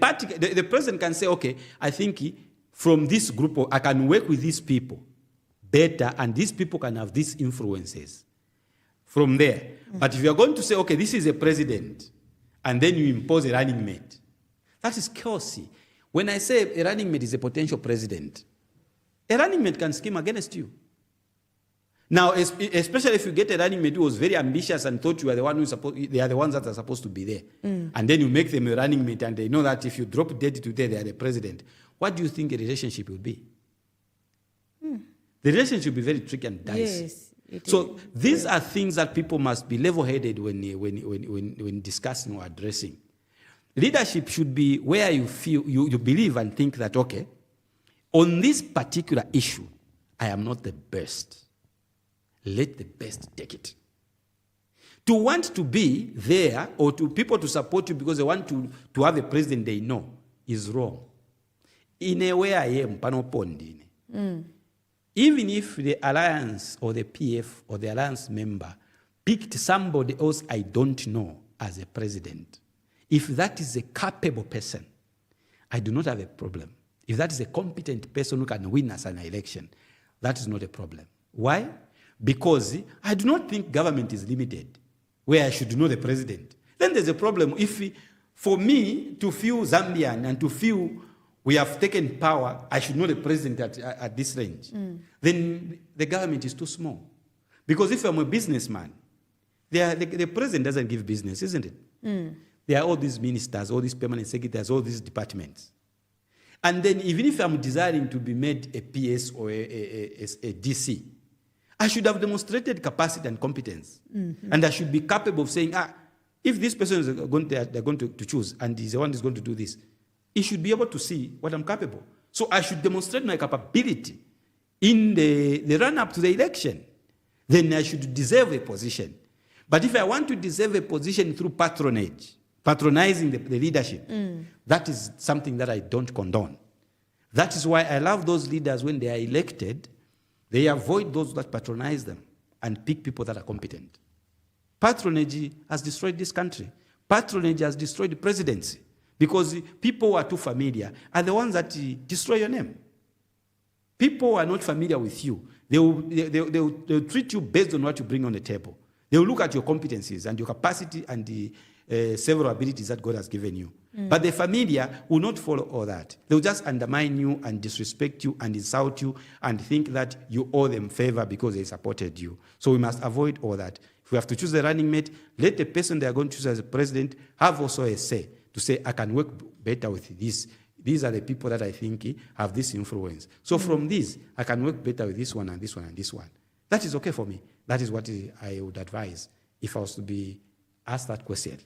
president can say, okay, I think from this group, I can work with these people better, and these people can have these influences from there. But if you're going to say, okay, this is a president, and then you impose a running mate, that is chaos. When I say a running mate is a potential president, a running mate can scheme against you. Now, especially if you get a running mate who was very ambitious and thought you are the one they are the ones that are supposed to be there, and then you make them a running mate, and they know that if you drop dead today, they are the president. What do you think a relationship will be? The relationship will be very tricky and dicey. Yes. So these are things that people must be level-headed when discussing or addressing. Leadership should be where you feel you believe and think that, okay, on this particular issue, I am not the best. Let the best take it. To want to be there or to people to support you because they want to have a president they know is wrong. In a way, I am panopondine. Even if the alliance or the PF or the alliance member picked somebody else I don't know as a president, if that is a capable person, I do not have a problem. If that is a competent person who can win us an election, that is not a problem. Why? Because I do not think government is limited, where I should know the president. Then there's a problem. If for me to feel Zambian and to feel we have taken power, I should know the president at this range, then the government is too small. Because if I'm a businessman, the president doesn't give business, isn't it? There are all these ministers, all these permanent secretaries, all these departments. And then even if I'm desiring to be made a PS or a DC, I should have demonstrated capacity and competence. And I should be capable of saying, if this person is they're going to choose and he's the one who's going to do this, he should be able to see what I'm capable. So I should demonstrate my capability in the run-up to the election. Then I should deserve a position. But if I want to deserve a position through patronage, patronizing the leadership, that is something that I don't condone. That is why I love those leaders when they are elected, they avoid those that patronize them and pick people that are competent. Patronage has destroyed this country. Patronage has destroyed the presidency because people who are too familiar are the ones that destroy your name. People who are not familiar with you, they will treat you based on what you bring on the table. They will look at your competencies and your capacity and the several abilities that God has given you. But the familiar will not follow all that. They'll just undermine you and disrespect you and insult you and think that you owe them favor because they supported you. So we must avoid all that. If we have to choose a running mate, let the person they are going to choose as a president have also a say to say, I can work better with this. These are the people that I think have this influence. So from this, I can work better with this one and this one and this one. That is okay for me. That is what I would advise if I was to be asked that question.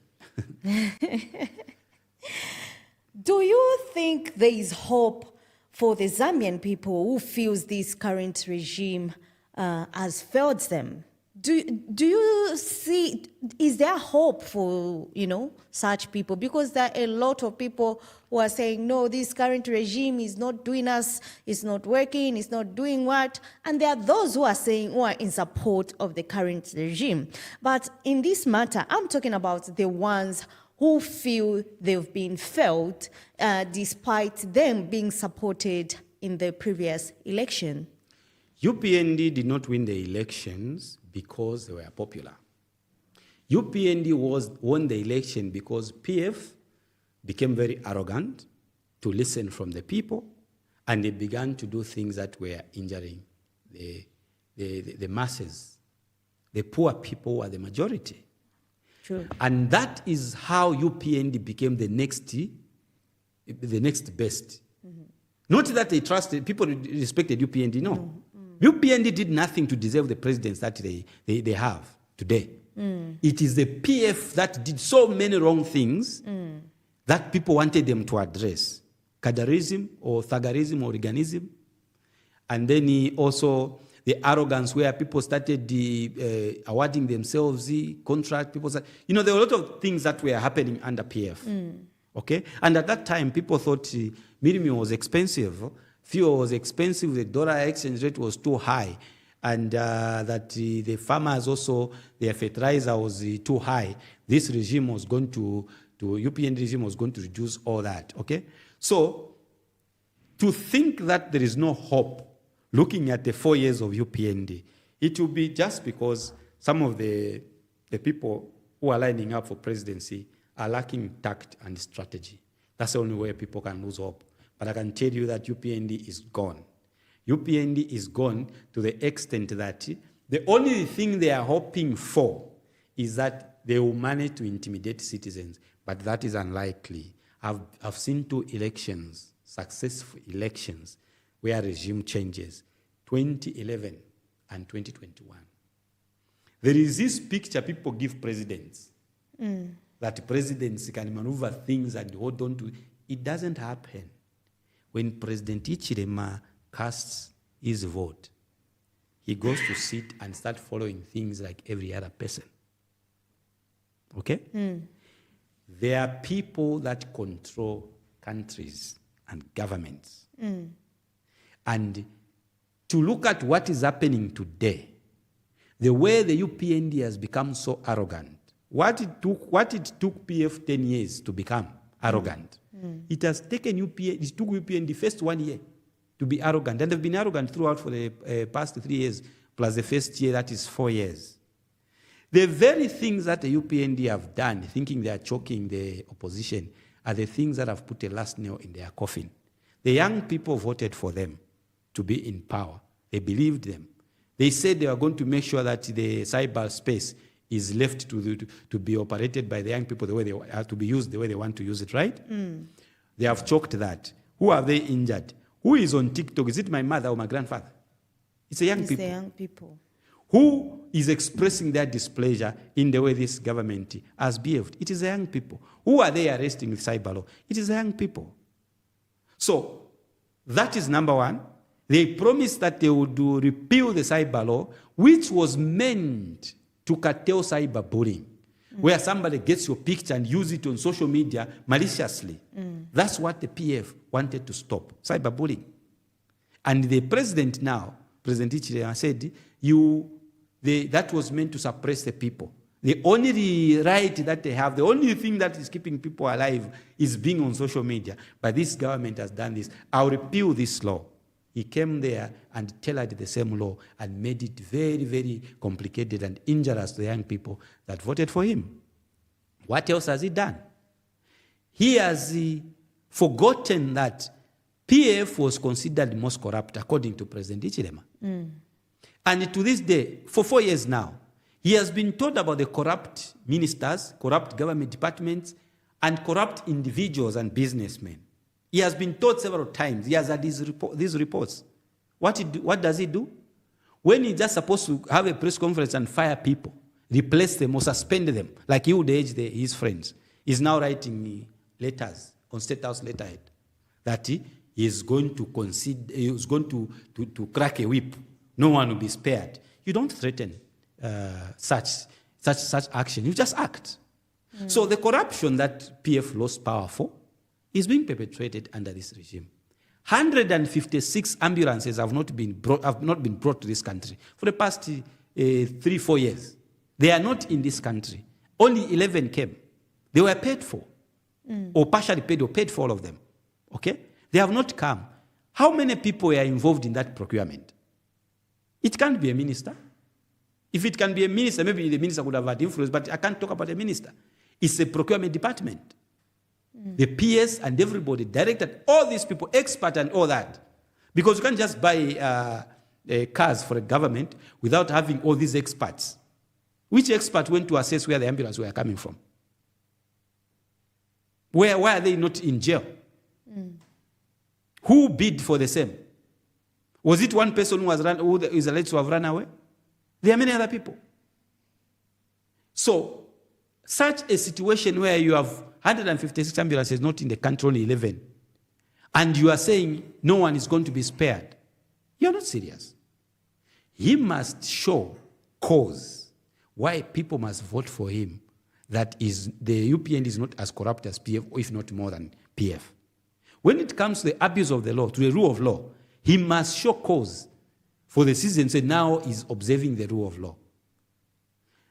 Do you think there is hope for the Zambian people who feels this current regime has failed them? Do you see, is there hope for, such people? Because there are a lot of people who are saying, no, this current regime is not doing us, it's not working, it's not doing what? And there are those who are saying, who are in support of the current regime. But in this matter, I'm talking about the ones who feel they've been failed despite them being supported in the previous election. UPND did not win the elections because they were popular. UPND won the election because PF became very arrogant to listen from the people, and they began to do things that were injuring the masses. The poor people were the majority. True. And that is how UPND became the next best. Not that they trusted, people respected UPND, no. UPND did nothing to deserve the presidents that they have today. It is the PF that did so many wrong things that people wanted them to address. Cadarism or thuggerism or Reaganism. And then also the arrogance where people started awarding themselves the contract. People said, there were a lot of things that were happening under PF. Okay? And at that time, people thought minimum was expensive. Fuel was expensive. The dollar exchange rate was too high. And that the farmers also, their fertilizer was too high. This regime was going to UPND regime was going to reduce all that. Okay? So, to think that there is no hope, looking at the 4 years of UPND, it will be just because some of the people who are lining up for presidency are lacking tact and strategy. That's the only way people can lose hope. But I can tell you that UPND is gone. UPND is gone to the extent that the only thing they are hoping for is that they will manage to intimidate citizens, but that is unlikely. I've seen 2 elections, successful elections, where regime changes, 2011 and 2021. There is this picture people give presidents, that presidents can maneuver things and hold on to. It doesn't happen. When President Hichilema casts his vote, he goes to sit and start following things like every other person. Okay? There are people that control countries and governments. And to look at what is happening today, the way the UPND has become so arrogant, what it took PF 10 years to become arrogant, it has taken UPND, it took UPND the first 1 year to be arrogant. And they've been arrogant throughout for the past 3 years, plus the first year, that is 4 years. The very things that the UPND have done, thinking they are choking the opposition, are the things that have put a last nail in their coffin. The young people voted for them to be in power. They believed them. They said they were going to make sure that the cyberspace is left to be operated by the young people the way they are to be used the way they want to use it, right? They have choked that. Who have they injured? Who is on TikTok? Is it my mother or my grandfather? It's the young people. The young people. Who is expressing their displeasure in the way this government has behaved? It is the young people. Who are they arresting with cyber law? It is the young people. So, that is number one. They promised that they would repeal the cyber law, which was meant to curtail cyberbullying, where somebody gets your picture and use it on social media maliciously. That's what the PF wanted to stop, cyberbullying. And the president now, President Hichilema, said, that was meant to suppress the people. The only right that they have, the only thing that is keeping people alive is being on social media. But this government has done this. I'll repeal this law. He came there and tailored the same law and made it very, very complicated and injurious to the young people that voted for him. What else has he done? He has forgotten that PF was considered most corrupt, according to President Hichilema. And to this day, for 4 years now, he has been told about the corrupt ministers, corrupt government departments, and corrupt individuals and businessmen. He has been told several times. He has had these reports. What does he do? When he's just supposed to have a press conference and fire people, replace them or suspend them, like he would age his friends, he's now writing letters on State House letterhead that he is going to concede, he is going to crack a whip. No one will be spared. You don't threaten such action. You just act. So the corruption that PF lost power for is being perpetrated under this regime. 156 ambulances have not been brought to this country for the past 3-4 years. They are not in this country. Only 11 came. They were paid for, or partially paid, or paid for all of them. Okay? They have not come. How many people are involved in that procurement? It can't be a minister. If it can be a minister, maybe the minister would have had influence, but I can't talk about a minister. It's a procurement department. The PS and everybody directed, all these people, expert and all that. Because you can't just buy cars for a government without having all these experts. Which expert went to assess where the ambulance were coming from? Why are they not in jail? Who bid for the same? Was it one person who is alleged to have run away? There are many other people. So, such a situation where you have 156 ambulances not in the country, only 11, and you are saying no one is going to be spared, you're not serious. He must show cause why people must vote for him, that is, the UPND is not as corrupt as PF, or if not more than PF. When it comes to the abuse of the law, to the rule of law, he must show cause for the citizen, say now he's observing the rule of law.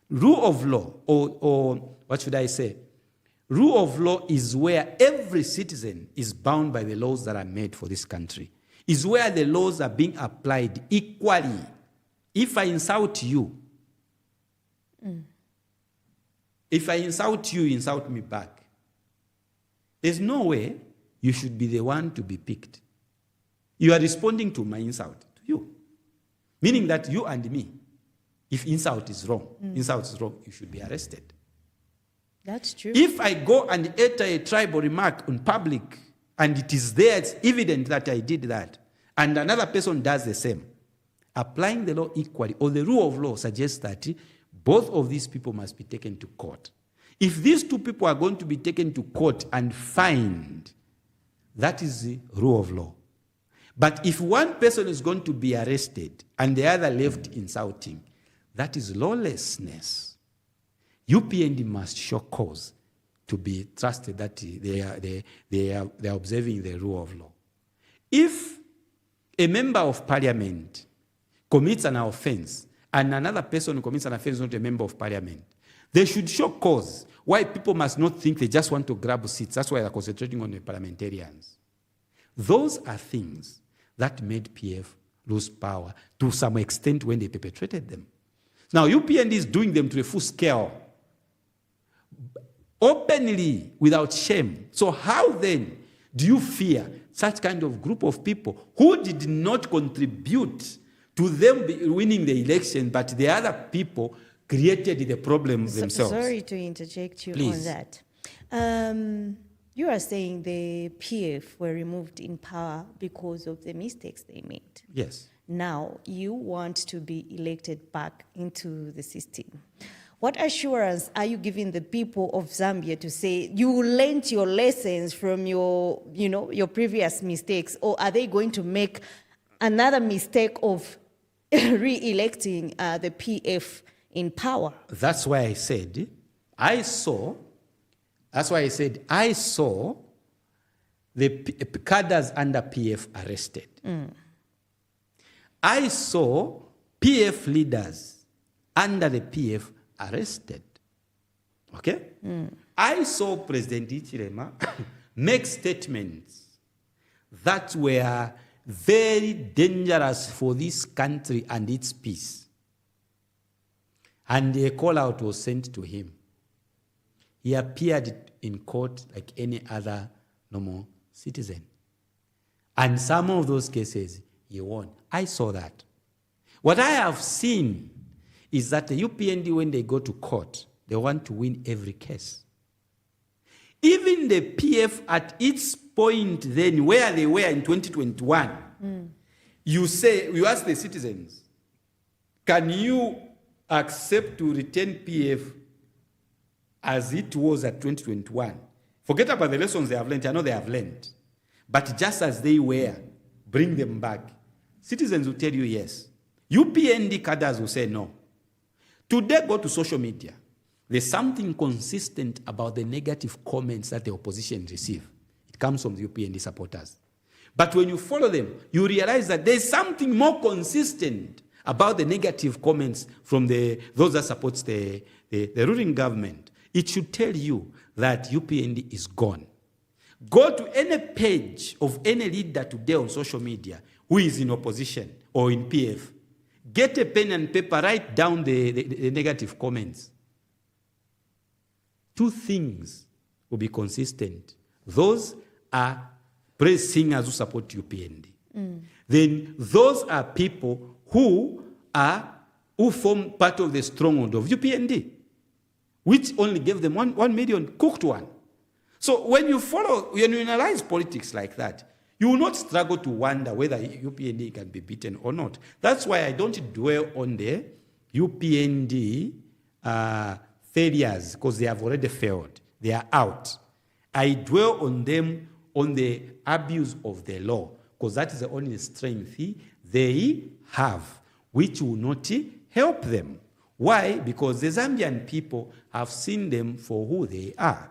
Rule of law, or what should I say? Rule of law is where every citizen is bound by the laws that are made for this country. Is where the laws are being applied equally. If I insult you, if I insult you, insult me back. There's no way you should be the one to be picked. You are responding to my insult, to you. Meaning that you and me, if insult is wrong, you should be arrested. That's true. If I go and utter a tribal remark in public, and it is there, it's evident that I did that, and another person does the same, applying the law equally, or the rule of law suggests that both of these people must be taken to court. If these two people are going to be taken to court and fined, that is the rule of law. But if one person is going to be arrested and the other left insulting, that is lawlessness. UPND must show cause to be trusted that they are observing the rule of law. If a member of parliament commits an offense and another person who commits an offense is not a member of parliament, they should show cause why people must not think they just want to grab seats. That's why they're concentrating on the parliamentarians. Those are things that made PF lose power to some extent when they perpetrated them. Now, UPND is doing them to a full scale, openly, without shame. So how then do you fear such kind of group of people who did not contribute to them winning the election, but the other people created the problem themselves? Sorry to interject you Please. on that. You are saying the PF were removed in power because of the mistakes they made. Yes. Now you want to be elected back into the system. What assurance are you giving the people of Zambia to say you learned your lessons from your previous mistakes, or are they going to make another mistake of re-electing the PF in power? That's why I said I saw the cadres under PF arrested. I saw PF leaders under the PF arrested. Okay? I saw President Ichirema make statements that were very dangerous for this country and its peace. And a call out was sent to him. He appeared in court like any other normal citizen. And some of those cases, he won. I saw that. What I have seen is that the UPND, when they go to court, they want to win every case. Even the PF at its point then, where they were in 2021, you ask the citizens, can you accept to retain PF as it was at 2021? Forget about the lessons they have learned. I know they have learned. But just as they were, bring them back. Citizens will tell you yes. UPND cadres will say no. Today, go to social media. There's something consistent about the negative comments that the opposition receive. It comes from the UPND supporters. But when you follow them, you realize that there's something more consistent about the negative comments from those that supports the ruling government. It should tell you that UPND is gone. Go to any page of any leader today on social media who is in opposition or in PF. Get a pen and paper, write down the negative comments. Two things will be consistent. Those are praise singers who support UPND. Then those are people who form part of the stronghold of UPND, which only gave them 1 million cooked one. So when you analyze politics like that, You will not struggle to wonder whether UPND can be beaten or not. That's why I don't dwell on the UPND failures, because they have already failed. They are out. I dwell on them, on the abuse of the law, because that is the only strength they have, which will not help them. Why? Because the Zambian people have seen them for who they are.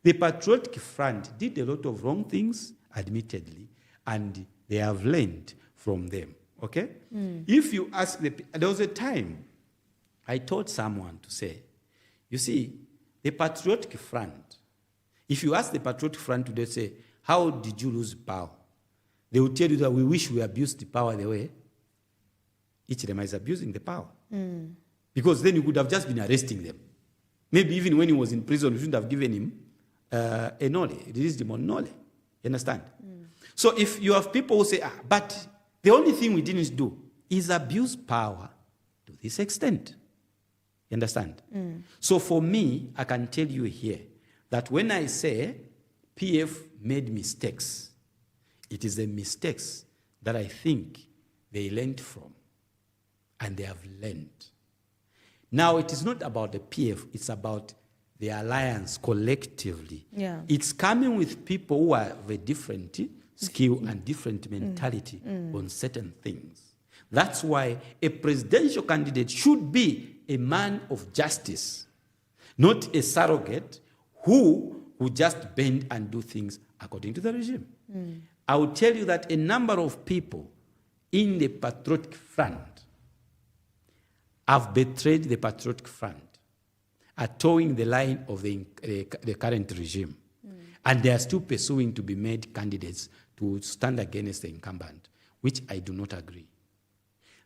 The Patriotic Front did a lot of wrong things, admittedly, and they have learned from them, okay? If you ask, there was a time I told someone to say, you see, the Patriotic Front, if you ask the Patriotic Front today, say, how did you lose power? They will tell you that we wish we abused the power the way each of them is abusing the power. Because then you could have just been arresting them. Maybe even when he was in prison, you shouldn't have given him a nole, released him on nole. You understand? So if you have people who say, but the only thing we didn't do is abuse power to this extent. You understand? So for me, I can tell you here that when I say PF made mistakes, it is the mistakes that I think they learned from, and they have learned. Now, it is not about the PF, it's about the alliance collectively. Yeah. It's coming with people who have a different skill and different mentality on certain things. That's why a presidential candidate should be a man of justice, not a surrogate who will just bend and do things according to the regime. I will tell you that a number of people in the Patriotic Front have betrayed the Patriotic Front, are towing the line of the current regime, and they are still pursuing to be made candidates to stand against the incumbent, which I do not agree.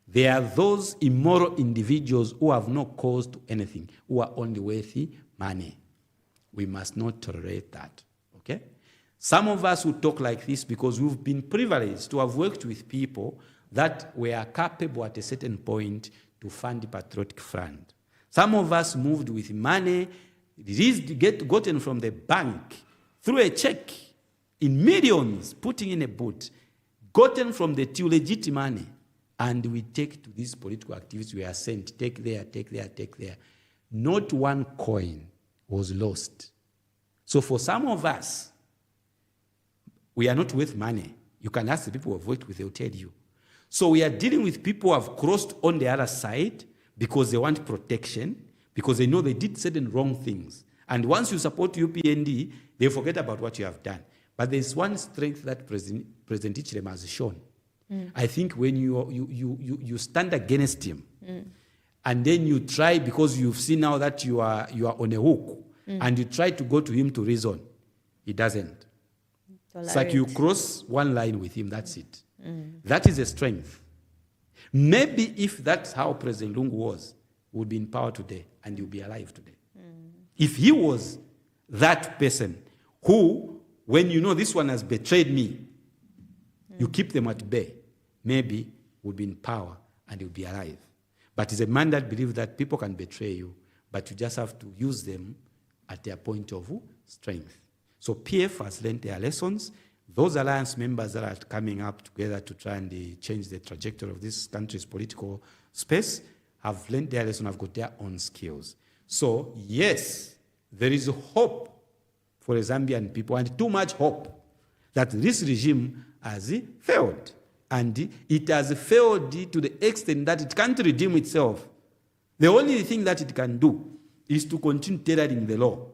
There are those immoral individuals who have no cause to anything, who are only worthy money. We must not tolerate that, okay? Some of us who talk like this because we've been privileged to have worked with people that were capable at a certain point to fund the Patriotic Front. Some of us moved with money, gotten from the bank through a check in millions, putting in a boot, gotten from the till legit money, and we take to these political activities. We are sent, take there, take there, take there. Not one coin was lost. So for some of us, we are not worth money. You can ask the people who have worked with, they'll tell you. So we are dealing with people who have crossed on the other side because they want protection, because they know they did certain wrong things. And once you support UPND, they forget about what you have done. But there's one strength that President Ichlem has shown. I think when you stand against him, and then you try, because you've seen now that you are on a hook, and you try to go to him to reason, he doesn't. It's like you cross one line with him, that's it. That is a strength. Maybe if that's how President Lungu was, he would be in power today and he would be alive today. If he was that person who, when you know this one has betrayed me, you keep them at bay, maybe would be in power and he would be alive. But he's a man that believes that people can betray you, but you just have to use them at their point of strength. So PF has learned their lessons. Those alliance members that are coming up together to try and change the trajectory of this country's political space have learned their lesson, have got their own skills. So yes, there is hope for the Zambian people, and too much hope that this regime has failed. And it has failed to the extent that it can't redeem itself. The only thing that it can do is to continue tailoring the law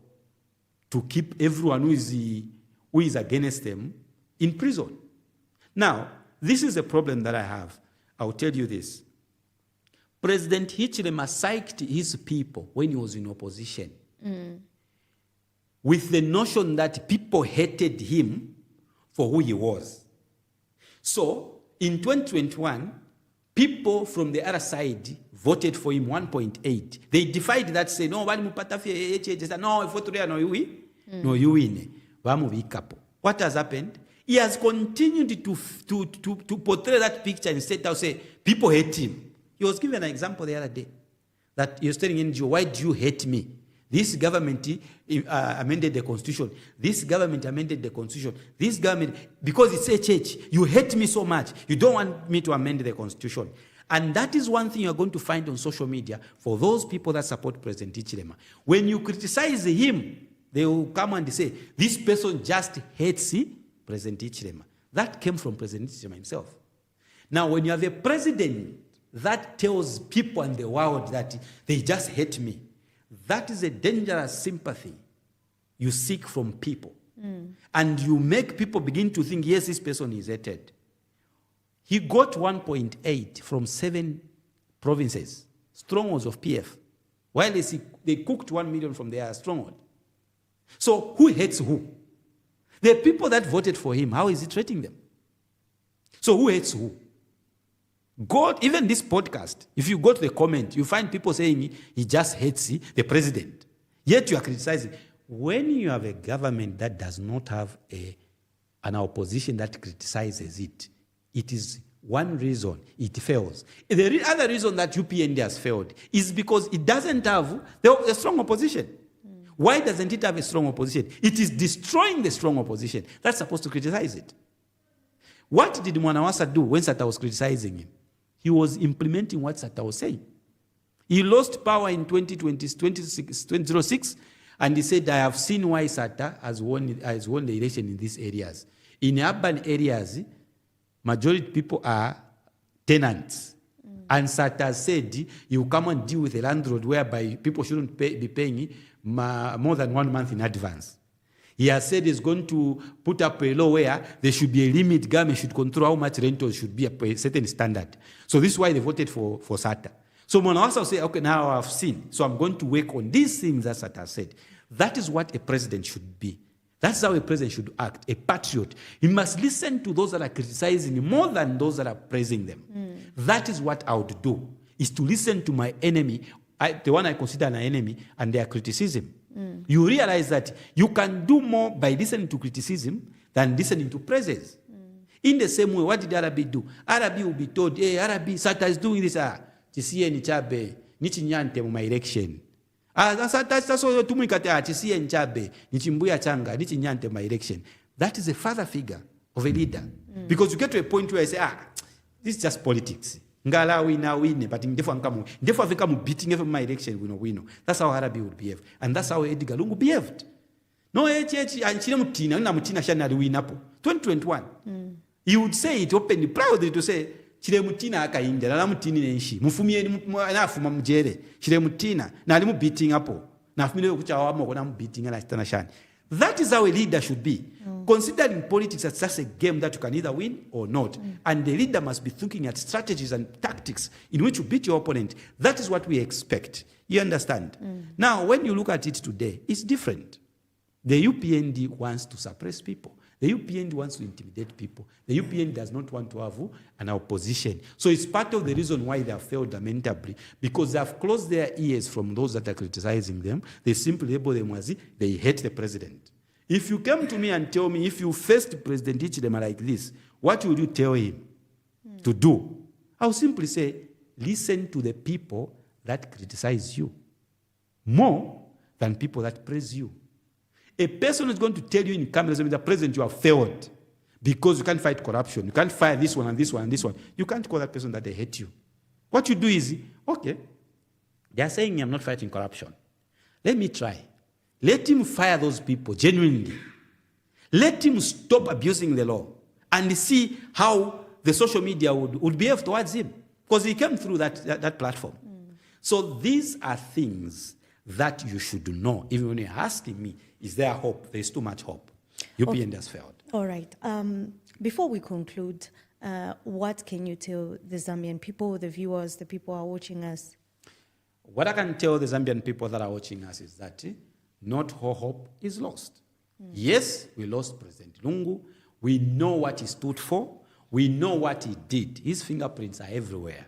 to keep everyone who is against them in prison. Now, this is a problem that I have. I'll tell you this. President Ichlem psyched his people when he was in opposition with the notion that people hated him for who he was. So, in 2021, people from the other side voted for him 1.8. They defied that, say, no, no, you win. What has happened? He has continued to portray that picture and set out, say, people hate him. He was given an example the other day that he was telling NGO, why do you hate me? This government amended the constitution. This government amended the constitution. This government, because it's a church, you hate me so much. You don't want me to amend the constitution. And that is one thing you're going to find on social media for those people that support President Hichilema. When you criticize him, they will come and say, this person just hates President Hichilema. That came from President Hichilema himself. Now, when you have a president that tells people in the world that they just hate me, that is a dangerous sympathy you seek from people. And you make people begin to think, yes, this person is hated. He got 1.8 from 7 provinces, strongholds of PF, while they cooked 1 million from their stronghold. So who hates who? The people that voted for him, how is he treating them? So who hates who? God, even this podcast, if you go to the comment, you find people saying he just hates the president. Yet you are criticizing. When you have a government that does not have an opposition that criticizes it, it is one reason it fails. The other reason that UPND has failed is because it doesn't have a strong opposition. Why doesn't it have a strong opposition? It is destroying the strong opposition that's supposed to criticize it. What did Mwanawasa do when Sata was criticizing him? He was implementing what Sata was saying. He lost power in 2006, and he said, I have seen why Sata has won the election in these areas. In urban areas, majority people are tenants. And Sata said, you come and deal with a landlord whereby people shouldn't be paying more than 1 month in advance. He has said he's going to put up a law where there should be a limit, government should control how much rentals should be a certain standard. So this is why they voted for Sata. So Mwanawasa will say, okay, now I've seen, so I'm going to work on these things that Sata said. That is what a president should be. That's how a president should act, a patriot. He must listen to those that are criticizing him more than those that are praising them. That is what I would do, is to listen to my enemy, the one I consider an enemy, and their criticism. You realize that you can do more by listening to criticism than listening to praises. In the same way, what did Arabi do? Arabi will be told, hey, Arabi, Sata is doing this. Chisiye ni chabe, nichi nyante mu my election. Sata so tumikata chisiye ni chabe, nichi mbuya changa, nichi nyante my election. That is a father figure of a leader. Because you get to a point where I say, this is just politics. Ngala win, but therefore Africa beating every my election, we know. That's how Arabi would behave. And that's how Edgar Lungu behaved. No, and Mutina Shanari win up. 2021. He would say it openly, proudly to say, Chile Mutina Akainda, Namutini Nenshi, Mufumi Nafuma Mujere, Chile Mutina, Nalimu beating up. Nafmino Kuchawamo when I'm beating and Astanashan. That is how a leader should be. Considering politics as just a game that you can either win or not. And the leader must be thinking at strategies and tactics in which you beat your opponent. That is what we expect. You understand? Now, when you look at it today, it's different. The UPND wants to suppress people. The UPND wants to intimidate people. The UPND does not want to have an opposition. So it's part of the reason why they have failed lamentably, because they have closed their ears from those that are criticizing them. They simply label them as they hate the president. If you came to me and tell me, if you faced President Hichilema like this, what would you tell him to do? I'll simply say, listen to the people that criticize you more than people that praise you. A person is going to tell you in cameras, the president, you have failed because you can't fight corruption. You can't fire this one and this one and this one. You can't call that person that they hate you. What you do is, okay, they are saying I'm not fighting corruption. Let me try. Let him fire those people genuinely. Let him stop abusing the law and see how the social media would behave towards him, because he came through that platform. So these are things that you should know. Even when you're asking me, is there hope? There's too much hope. UPND has failed. All right. Before we conclude, what can you tell the Zambian people, the viewers, the people who are watching us? What I can tell the Zambian people that are watching us is that not all hope is lost. Yes, we lost President Lungu. We know what he stood for. We know what he did. His fingerprints are everywhere.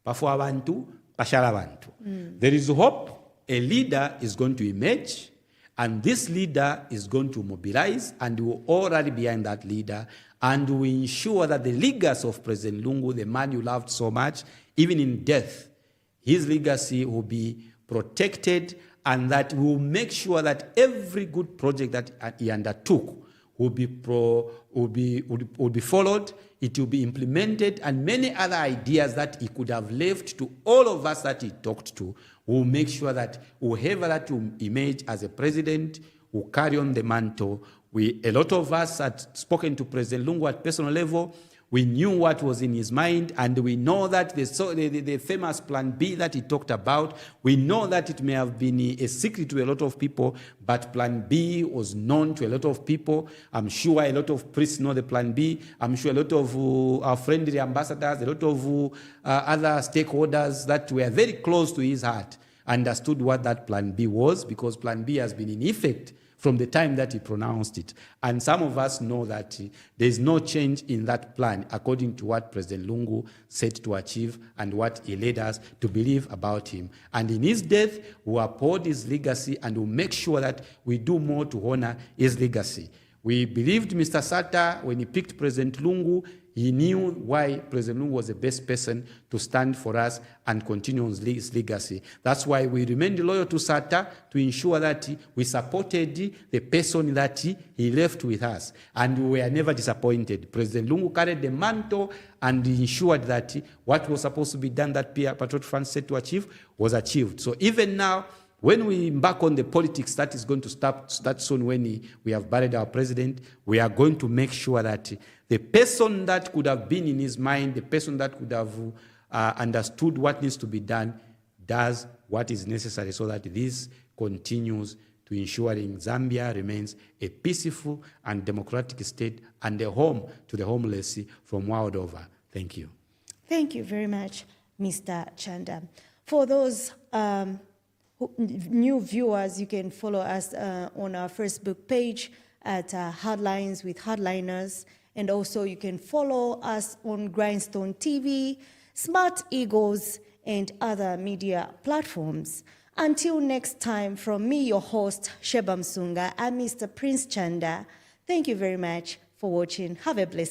Pafu abantu, pashala abantu. There is hope. A leader is going to emerge, and this leader is going to mobilize, and we will all rally behind that leader, and we ensure that the legacy of President Lungu, the man you loved so much, even in death, his legacy will be protected and that we will make sure that every good project that he undertook will be followed, it will be implemented, and many other ideas that he could have left to all of us that he talked to, will make sure that whoever that will emerge as a president will carry on the mantle. A lot of us had spoken to President Lungu at personal level. We knew what was in his mind, and we know that the famous Plan B that he talked about, we know that it may have been a secret to a lot of people, but Plan B was known to a lot of people. I'm sure a lot of priests know the Plan B. I'm sure a lot of our friendly ambassadors, a lot of other stakeholders that were very close to his heart understood what that Plan B was, because Plan B has been in effect from the time that he pronounced it. And some of us know that there is no change in that plan according to what President Lungu set to achieve and what he led us to believe about him. And in his death, we uphold his legacy and will make sure that we do more to honor his legacy. We believed Mr. Sata when he picked President Lungu. He knew why President Lungu was the best person to stand for us and continue his legacy. That's why we remained loyal to Sata to ensure that we supported the person that he left with us. And we were never disappointed. President Lungu carried the mantle and ensured that what was supposed to be done that Patriotic Front set to achieve was achieved. So even now, when we embark on the politics that is going to start soon when we have buried our president, we are going to make sure that the person that could have been in his mind, the person that could have understood what needs to be done, does what is necessary so that this continues to ensuring Zambia remains a peaceful and democratic state and a home to the homeless from world over. Thank you. Thank you very much, Mr. Chanda. For those new viewers, you can follow us on our Facebook page at Headlines with Headliners, and also you can follow us on Grindstone TV, Smart Eagles, and other media platforms. Until next time, from me, your host, Sheba Msunga, and Mr. Prince Chanda, thank you very much for watching. Have a blessed